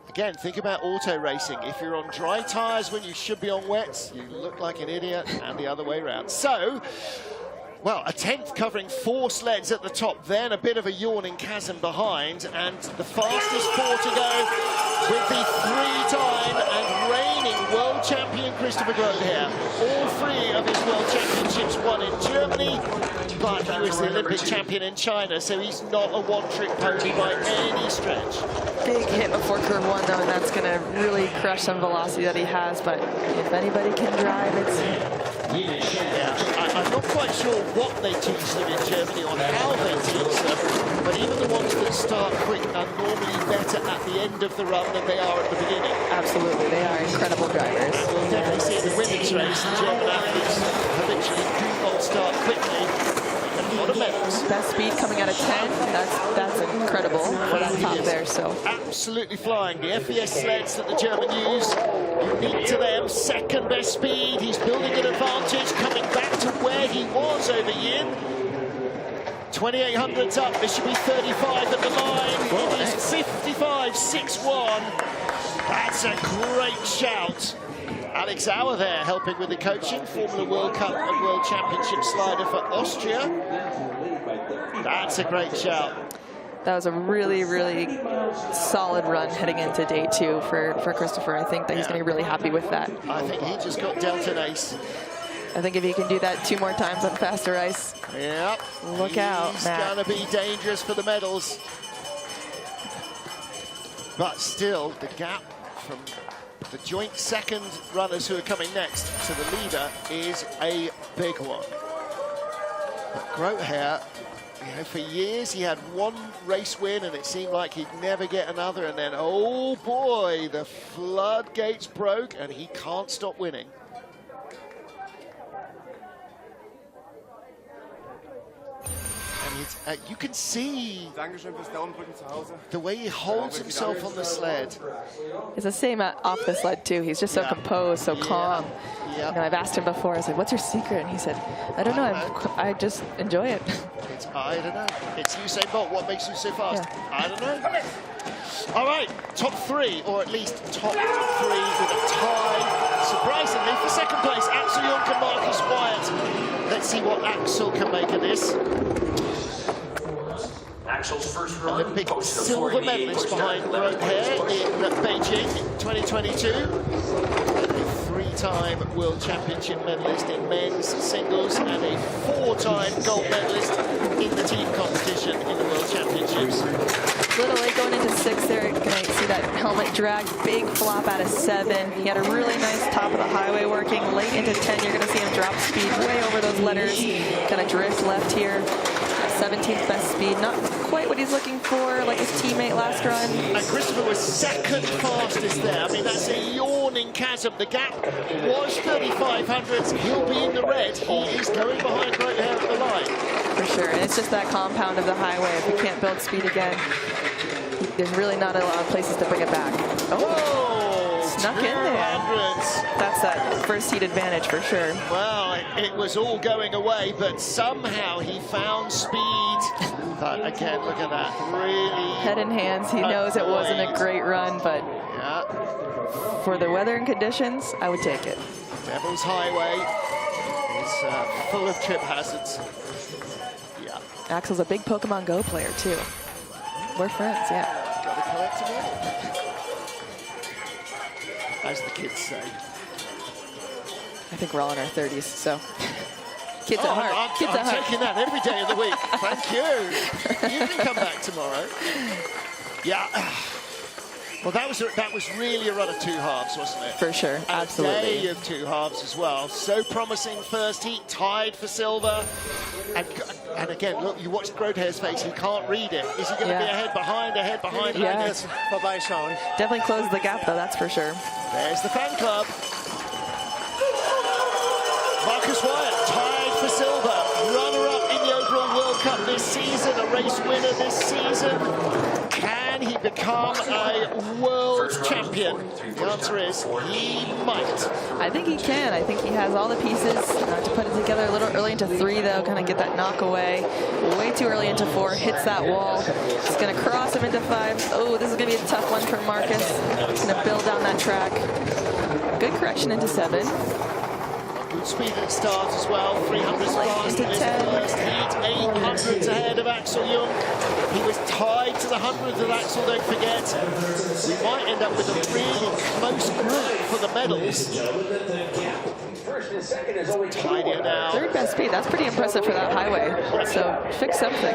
Again, think about auto racing. If you're on dry tires when you should be on wets, you look like an idiot, and the other way around. So, Well, a 10th covering 4 sleds at the top, then a bit of a yawning chasm behind, and the fastest 4 to go with the 3-time and reigning world champion Christopher Grote here. All 3 of his world championships won in Germany, but he was the Olympic champion in China, so he's not a one-trick pony by any stretch. Big hit before curve 1 though, and that's going to really crush some velocity that he has, but if anybody can drive, it's... Yeah, I'm not quite sure what they teach them in Germany or how they teach them, but even the ones that start quick are normally better at the end of the run than they are at the beginning. Absolutely, they are incredible drivers. And we'll definitely see in the women's race, the German athletes habitually do not start quickly. A lot of medals. Best speed coming out of 10, that's incredible for that top there. So absolutely flying. The FES sleds that the German use, unique to them, second best speed. He's building an advantage, coming back to where he was over Yin. 2800s up, this should be 35 at the line. It is 55.61. That's a great shout. Alex Auer there helping with the coaching. Formula World Cup and World Championship slider for Austria. That's a great shout. That was a really, really solid run heading into day 2 for Christopher. I think that he's going to be really happy with that. I think he just got dealt an ace. I think if he can do that 2 more times on faster ice, yep. Look out, Matt. He's going to be dangerous for the medals. But still, the gap from the joint second runners who are coming next to the leader is a big one. But Grote here, you know, for years he had 1 race win and it seemed like he'd never get another, and then, oh boy, the floodgates broke and he can't stop winning. And you can see the way he holds himself on the sled. It's the same off the sled too. He's just so composed, so calm. You know, I've asked him before, I was like, what's your secret? And he said, I don't know, I just enjoy it. I don't know. It's Usain Bolt. What makes you so fast? Yeah. I don't know. All right, top 3, or at least top 3 with a tie. Surprisingly, for second place, Axel Jungk and Marcus Wyatt. Let's see what Axel can make of this. Axel's first run. Olympic silver medalist behind Grote here in Beijing 2022. A 3-time World Championship medalist in men's singles and a 4-time gold medalist in the team competition in the World Championships. A little late going into 6 there. Can I see that helmet drag? Big flop out of 7. He had a really nice top of the highway working. Late into 10, you're going to see him drop speed way over those letters. Kind of drift left here. 17th best speed, not quite what he's looking for, like his teammate last run. And Christopher was second fastest there. I mean, that's a yawning chasm. The gap was 3500s. He'll be in the red. He is going behind Grote here at the line. For sure, and it's just that compound of the highway. If he can't build speed again, there's really not a lot of places to bring it back. Oh, snuck in there. That's that first heat advantage for sure. Well, it was all going away, but somehow he found speed. But again, look at that. Really. Head in hands. He knows it wasn't a great run, but for the weather and conditions, I would take it. Devil's Highway is full of trip hazards. Yeah. Axel's a big Pokemon Go player, too. We're friends, yeah. Gotta collect them all. As the kids say. I think we're all in our 30s, so. Kids at heart. I'm taking that every day of the week. Thank you. You can come back tomorrow. Yeah. Well, that was really a run of 2 halves, wasn't it? For sure, absolutely. A day of 2 halves as well. So promising first heat, tied for silver. And again, look, you watch Grote's face, he can't read it. Is he going to be ahead, behind? Yes. Definitely closed the gap, though, that's for sure. There's the fan club. Marcus Wyatt, tied for silver. Runner-up in the overall World Cup this season, a race winner this season. Can he become a world champion? The answer is he might. I think he can. I think he has all the pieces to put it together. A little early into 3, though, kind of get that knock away. Way too early into 4, hits that wall. It's going to cross him into 5. Oh, this is going to be a tough one for Marcus. He's going to build down that track. Good correction into 7. Good speed at the start as well. 300 Late into 10. Axel Jungk. He was tied to the 100th of Axel, don't forget. We might end up with a really close group for the medals. Tidier now. Third best speed, that's pretty impressive for that highway. So fix something.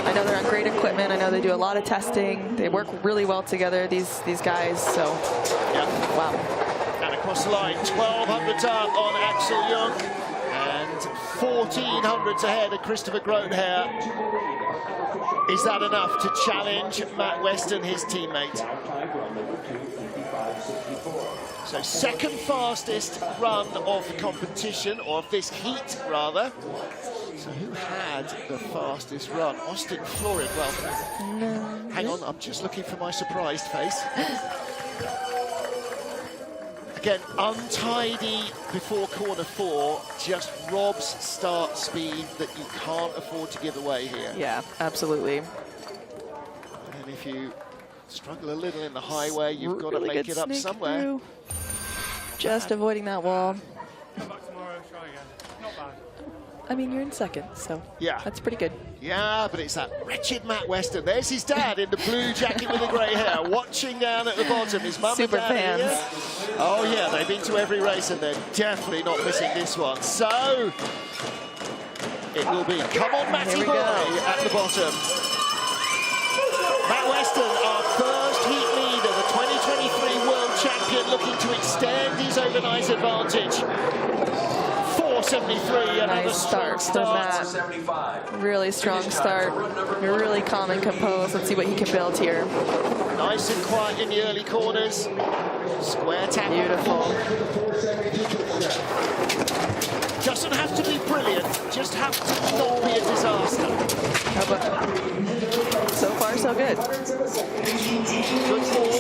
I know they're on great equipment. I know they do a lot of testing. They work really well together, these guys. So, yeah. Wow. And across the line, 1200 up on Axel Jungk and 1400s ahead of Christopher Groothair. Is that enough to challenge Matt Weston, his teammate? So second fastest run of the competition, or of this heat rather. So who had the fastest run? Austin Florian. Well, no. Hang on, I'm just looking for my surprised face. Again, untidy before corner 4, just robs start speed that you can't afford to give away here. Yeah, absolutely. And if you struggle a little in the highway, you've got to really make it up somewhere. Through. Just avoiding that wall. Come back tomorrow, try again. Not bad. I mean, you're in second, so yeah, that's pretty good. Yeah, but it's that wretched Matt Weston. There's his dad in the blue jacket with the grey hair, watching down at the bottom. His mum and dad fans. Here. Oh yeah, they've been to every race and they're definitely not missing this one. So it will be, come on Matty boy at the bottom. Matt Weston, our first heat leader, the 2023 World Champion, looking to extend his overnight advantage. 473, another nice start for Matt. Really strong start. Really calm and composed. Let's see what he can build here. Nice and quiet in the early corners. Square tap. Beautiful. Doesn't have to be brilliant, just have to not be a disaster. How about, so far, so good. Good ball.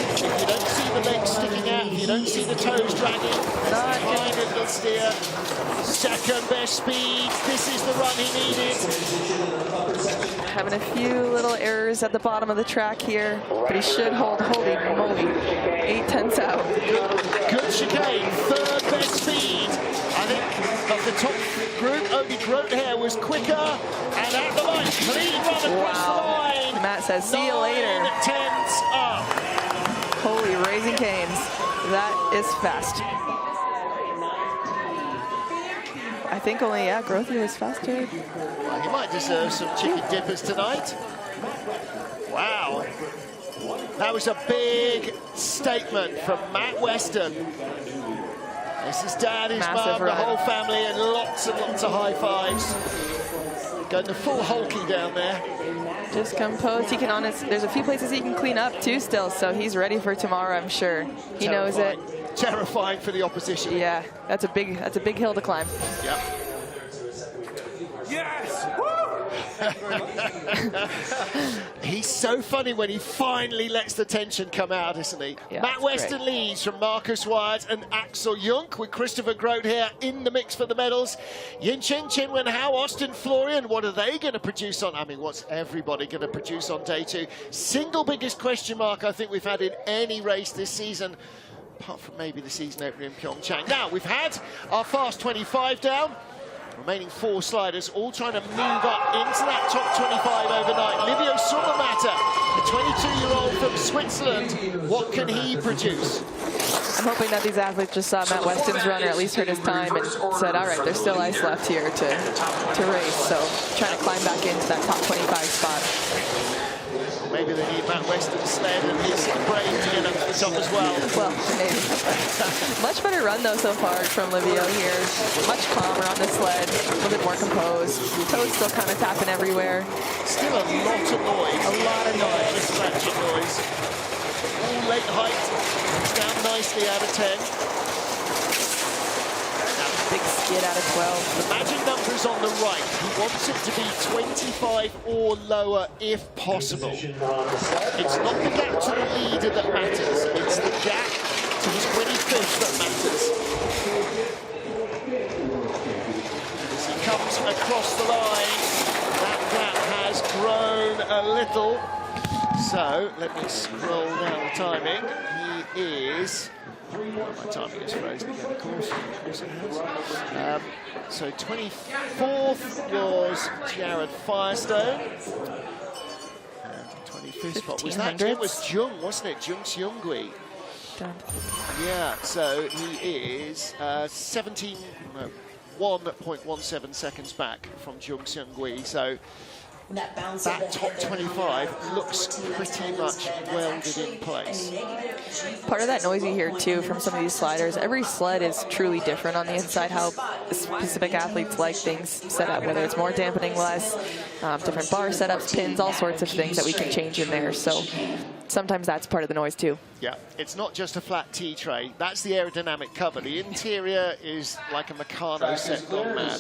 If you don't see the legs sticking out, if you don't see the toes dragging, fine little steer. Second best speed. This is the run he needed. Having a few little errors at the bottom of the track here, but he should hold. Holy moly. 8/10 out. Good chicane. Third best speed. I think of the top group, only Groothair was quicker. And at the line, clean run across the line. Matt says, see you later. 9/10 up. Holy raising canes. That is fast. I think only, yeah, Groothair was faster. Well, he might deserve some chicken dippers tonight. Wow. That was a big statement from Matt Weston. This is dad, his mum, the whole family, and lots of high fives. Going the full hulky down there. Just composed. He can there's a few places he can clean up too still, so he's ready for tomorrow, I'm sure. He knows it. Terrifying for the opposition. Yeah, that's a big hill to climb. Yep. Yes! He's so funny when he finally lets the tension come out, isn't he? Yeah, Matt Weston leads from Marcus Wyatt and Axel Jungk, with Christopher Groothair in the mix for the medals. Yin Zheng, How, Austin Florian, what are they going to produce on? I mean, what's everybody going to produce on day 2? Single biggest question mark I think we've had in any race this season, apart from maybe the season opener in Pyeongchang. Now, we've had our fast 25 down. Remaining 4 sliders, all trying to move up into that top 25 overnight. Livio Sommermatter, a 22-year-old from Switzerland. What can he produce? I'm hoping that these athletes just saw Matt Weston's run, or at least heard his time, and said, all right, there's still ice left here to race. So trying to climb back into that top 25 spot. Maybe they need Matt Weston's sled and his brain to get up to the top as well. Well, maybe. Much better run, though, so far from Livio here. Much calmer on the sled, a little bit more composed. Toes still kind of tapping everywhere. Still a lot of noise. A lot of noise. Just scratching noise. All late height. It's down nicely out of 10. Big skid out of 12. The magic number is on the right. He wants it to be 25 or lower if possible. It's not the gap to the leader that matters. It's the gap to his 25th that matters. As he comes across the line, that gap has grown a little. So, let me scroll down the timing. He is My timing is frozen again, of course. So 24th was Jared Firestone. And 25th spot was that? It was Jung, wasn't it? Jung's Yungui. Done. Yeah, so he is 1.17 seconds back from Jung Seung-gui. So that top 25 looks pretty much welded in place. Part of that noise you hear too from some of these sliders, every sled is truly different on the inside, how specific athletes like things set up, whether it's more dampening, less, different bar setups, pins, all sorts of things that we can change in there. So sometimes that's part of the noise too. Yeah, it's not just a flat T-tray. That's the aerodynamic cover. The interior is like a Meccano set gone mad.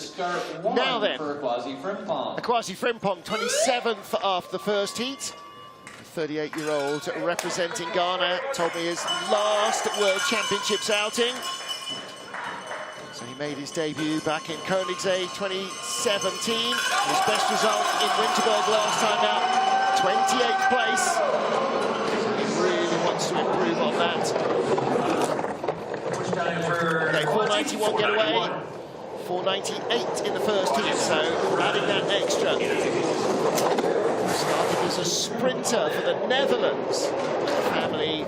Now then, Akwasi Frimpong, 27th after the first heat. The 38-year-old representing Ghana, told me his last World Championships outing. So he made his debut back in Koenigsegg 2017. His best result in Winterberg last time out, 28th place. To improve on that. Okay, 491 get away, 498 in the first heat, so adding that extra. Started as a sprinter for the Netherlands. The family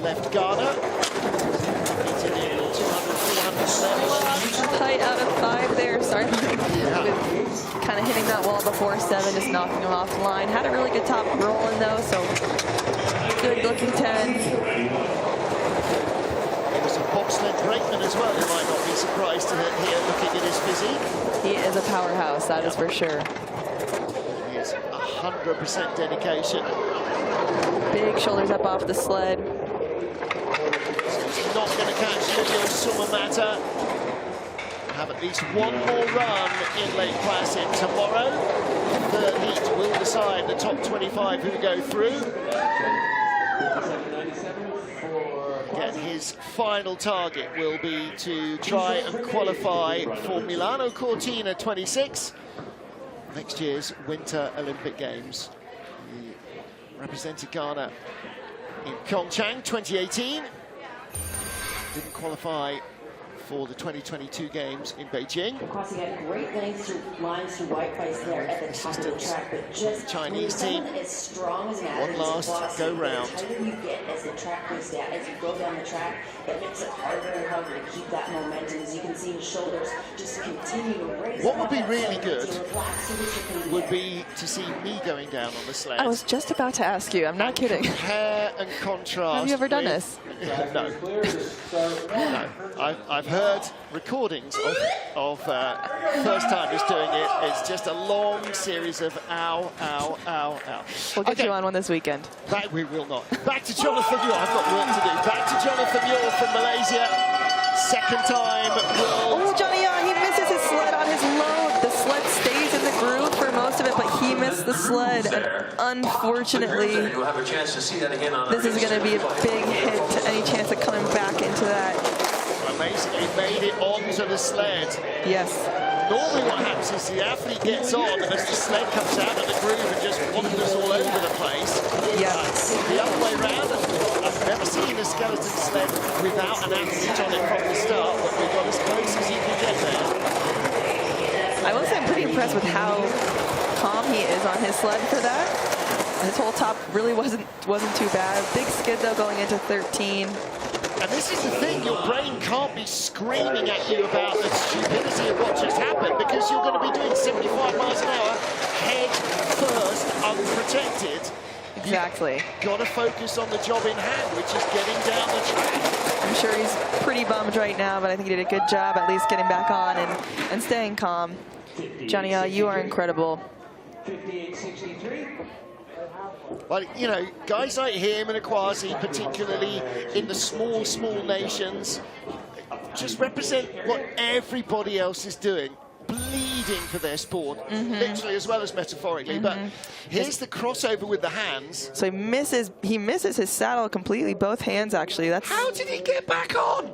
left Ghana. Competed in 200, 400 Tight out of 5 there, starting kind of hitting that wall before 7, just knocking him off the line. Had a really good top rolling though, so good looking 10. He was a bobsled brakeman as well. You might not be surprised to hear looking at his physique. He is a powerhouse, that is for sure. He is 100% dedication. Big shoulders up off the sled. So he's not going to catch Livio Sumamata. Have at least one more run in Lake Placid tomorrow. The third heat will decide the top 25 who go through. Again, his final target will be to try and qualify for Milano Cortina 26, next year's Winter Olympic Games. He represented Ghana in Pyeongchang 2018. Didn't qualify for the 2022 games in Beijing. Of course, he had great lines through white place there at the top of the track, but just Chinese team. As strong as One last go round. The tighter you get as the track goes down, as you go down the track, it makes it harder and harder to keep that momentum. As you can see, his shoulders just continue to raise. What would be really good would be to see me going down on the sled. I was just about to ask you, I'm not kidding. Compare and contrast. Have you ever done this? No. No. I've heard recordings of first-timers doing it. It's just a long series of ow, ow, ow, ow. We'll get you on one this weekend. That we will not. Back to Jonathan Yor. I've got work to do. Back to Jonathan Yor from Malaysia. Second time. Oh, Johnny, he misses his sled on his load. The sled stays in the groove for most of it, but he missed the sled. And unfortunately, this is going to be a big hit to any chance of coming back into that. Amazingly made it onto the sled. Yes. Normally what happens is the athlete gets on and as the sled comes out of the groove and just wanders all over the place. Yeah. The other way around, I've never seen a skeleton sled without an athlete on it from the start, but we got as close as you can get there. I will say I'm pretty impressed with how calm he is on his sled for that. His whole top really wasn't too bad. Big skid though going into 13. And this is the thing, your brain can't be screaming at you about the stupidity of what just happened because you're going to be doing 75 miles an hour, head first, unprotected. Exactly. You've got to focus on the job in hand, which is getting down the track. I'm sure he's pretty bummed right now, but I think he did a good job at least getting back on and staying calm. Johnny, you are incredible. 58.63. But, you know, guys like him and Akwasi, particularly in the small nations, just represent what everybody else is doing, bleeding for their sport, literally as well as metaphorically. But here's the crossover with the hands. So he misses his saddle completely, both hands actually. How did he get back on?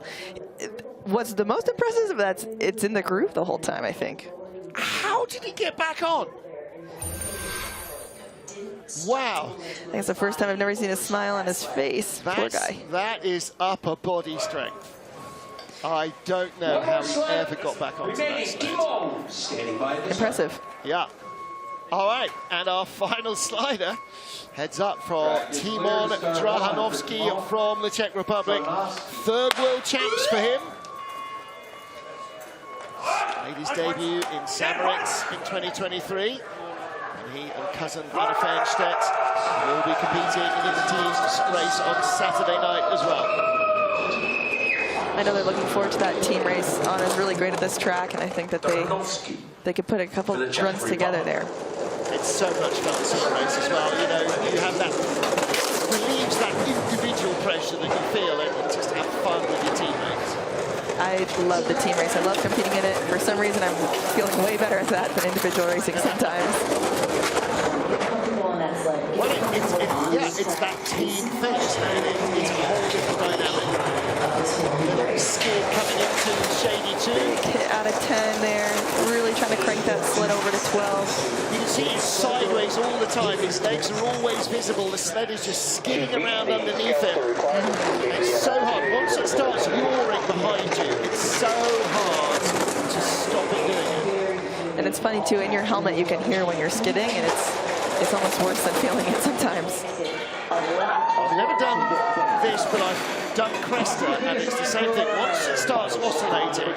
What's the most impressive? It's in the groove the whole time, I think. How did he get back on? Wow. I think it's the first time I've never seen a smile on his face. Poor guy. That is upper body strength. I don't know how he ever got back onto that sled. Impressive. Yeah. All right, and our final slider heads up for Timon Drahanovsky from the Czech Republic. Third world champs for him. Made his debut in Samaritz in 2023. And he and cousin Anna Fernstedt will be competing in the team's race on Saturday night as well. I know they're looking forward to that team race. Anna's really great at this track, and I think that they could put a couple runs together there. It's so much fun to see the race as well. You know, you have that, relieves that individual pressure that you feel and you just have fun with your teammates. I love the team race. I love competing in it. For some reason, I'm feeling way better at that than individual racing sometimes. Well, it's that team thing, isn't it? It's a whole different dynamic. Skill coming into Shady 2. Hit out of 10 there. Really trying to crank that sled over to 12. You can see it sideways all the time. His legs are always visible. The sled is just skidding around underneath him. It's so hard. Once it starts yawing behind you, it's so hard to stop it doing it. And it's funny too, in your helmet you can hear when you're skidding, and it's almost worse than feeling it sometimes. I've never done this, but I've done Cresta, and it's the same thing. Once it starts oscillating,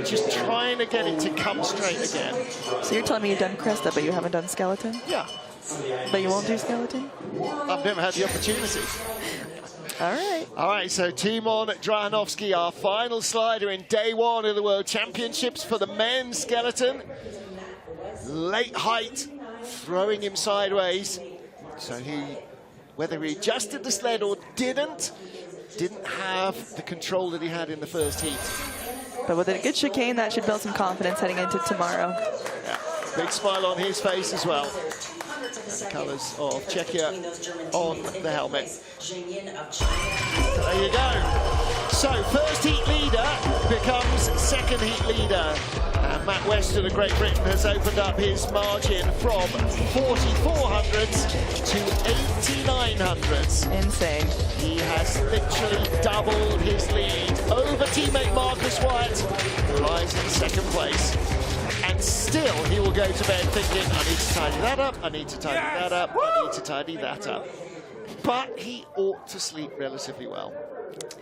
just trying to get it to come straight again. So you're telling me you've done Cresta, but you haven't done Skeleton? Yeah. But you won't do Skeleton? I've never had the opportunity. All right. All right, so Timon Drahanovsky, our final slider in day one of the World Championships for the men's skeleton. Late height, throwing him sideways. So whether he adjusted the sled or didn't have the control that he had in the first heat. But with a good chicane, that should build some confidence heading into tomorrow. Yeah, big smile on his face as well. And the colours of Czechia on the helmet. There you go. So first heat leader becomes second heat leader. And Matt Weston of Great Britain has opened up his margin from 4,400s to 8,900s. Insane. He has literally doubled his lead over teammate Marcus Wyatt, who lies in second place. And still, he will go to bed thinking, I need to tidy that up, I need to tidy that up, I need to tidy that up. But he ought to sleep relatively well.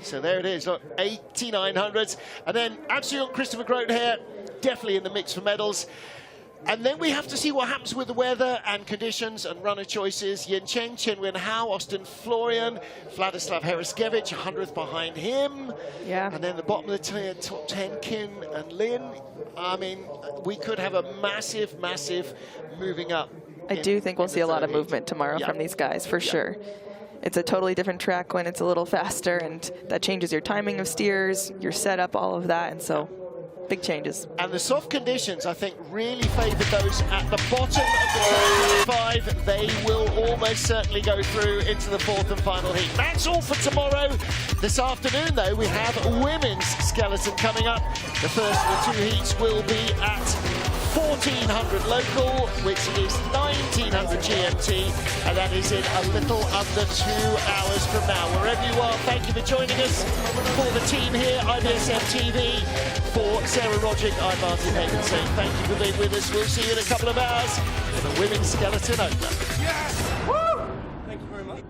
So there it is, look, 8,900s. And then Axel Jungk, Christopher Grote here, definitely in the mix for medals. And then we have to see what happens with the weather and conditions and runner choices. Yin Zheng, Chen Wen-hao, Austin Florian, Vladislav Heriskevich, 100th behind him. Yeah. And then the bottom of the top 10, Kin and Lin. I mean, we could have a massive, massive moving up. I do think we'll see a lot of movement tomorrow from these guys, for sure. It's a totally different track when it's a little faster, and that changes your timing of steers, your setup, all of that, and so big changes. And the soft conditions, I think, really favoured those at the bottom of the top 5. They will almost certainly go through into the fourth and final heat. That's all for tomorrow. This afternoon, though, we have women's skeleton coming up. The first of the two heats will be at 1400 local, which is 1900 GMT, and that is in a little under 2 hours from now. Wherever you are, thank you for joining us. For the team here, IBSF TV, for Sarah Roderick, I'm Martin Higginson. Thank you for being with us. We'll see you in a couple of hours for the Women's Skeleton Open. Yes! Woo! Thank you very much.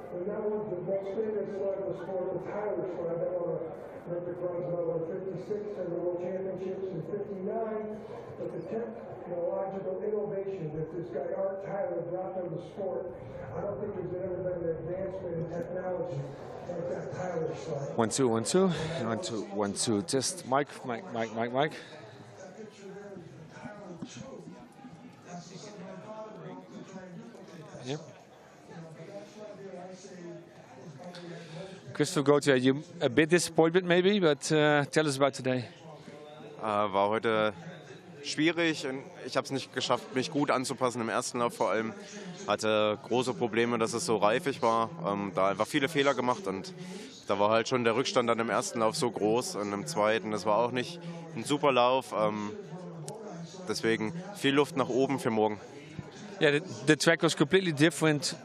And that was the most famous sled was for the Tyler sled. That won Olympic bronze medal in 56 and the World Championships in 59. But the technological innovation that this guy Art Tyler brought to the sport, I don't think there's ever been an advancement in technology like that Tyler sled. 1 2 1 2 1 2 1 2. Just mic. Yeah. Christopher Grote, you a bit disappointed maybe, but tell us about today. War heute schwierig. Ich habe es nicht geschafft, mich gut anzupassen im ersten Lauf vor allem. Hatte große Probleme, dass es so reifig war. Da einfach viele Fehler gemacht und da war halt schon der Rückstand dann im ersten Lauf so groß und im zweiten, das war auch nicht ein super Lauf. Deswegen viel Luft nach oben für morgen. Yeah, the track was completely different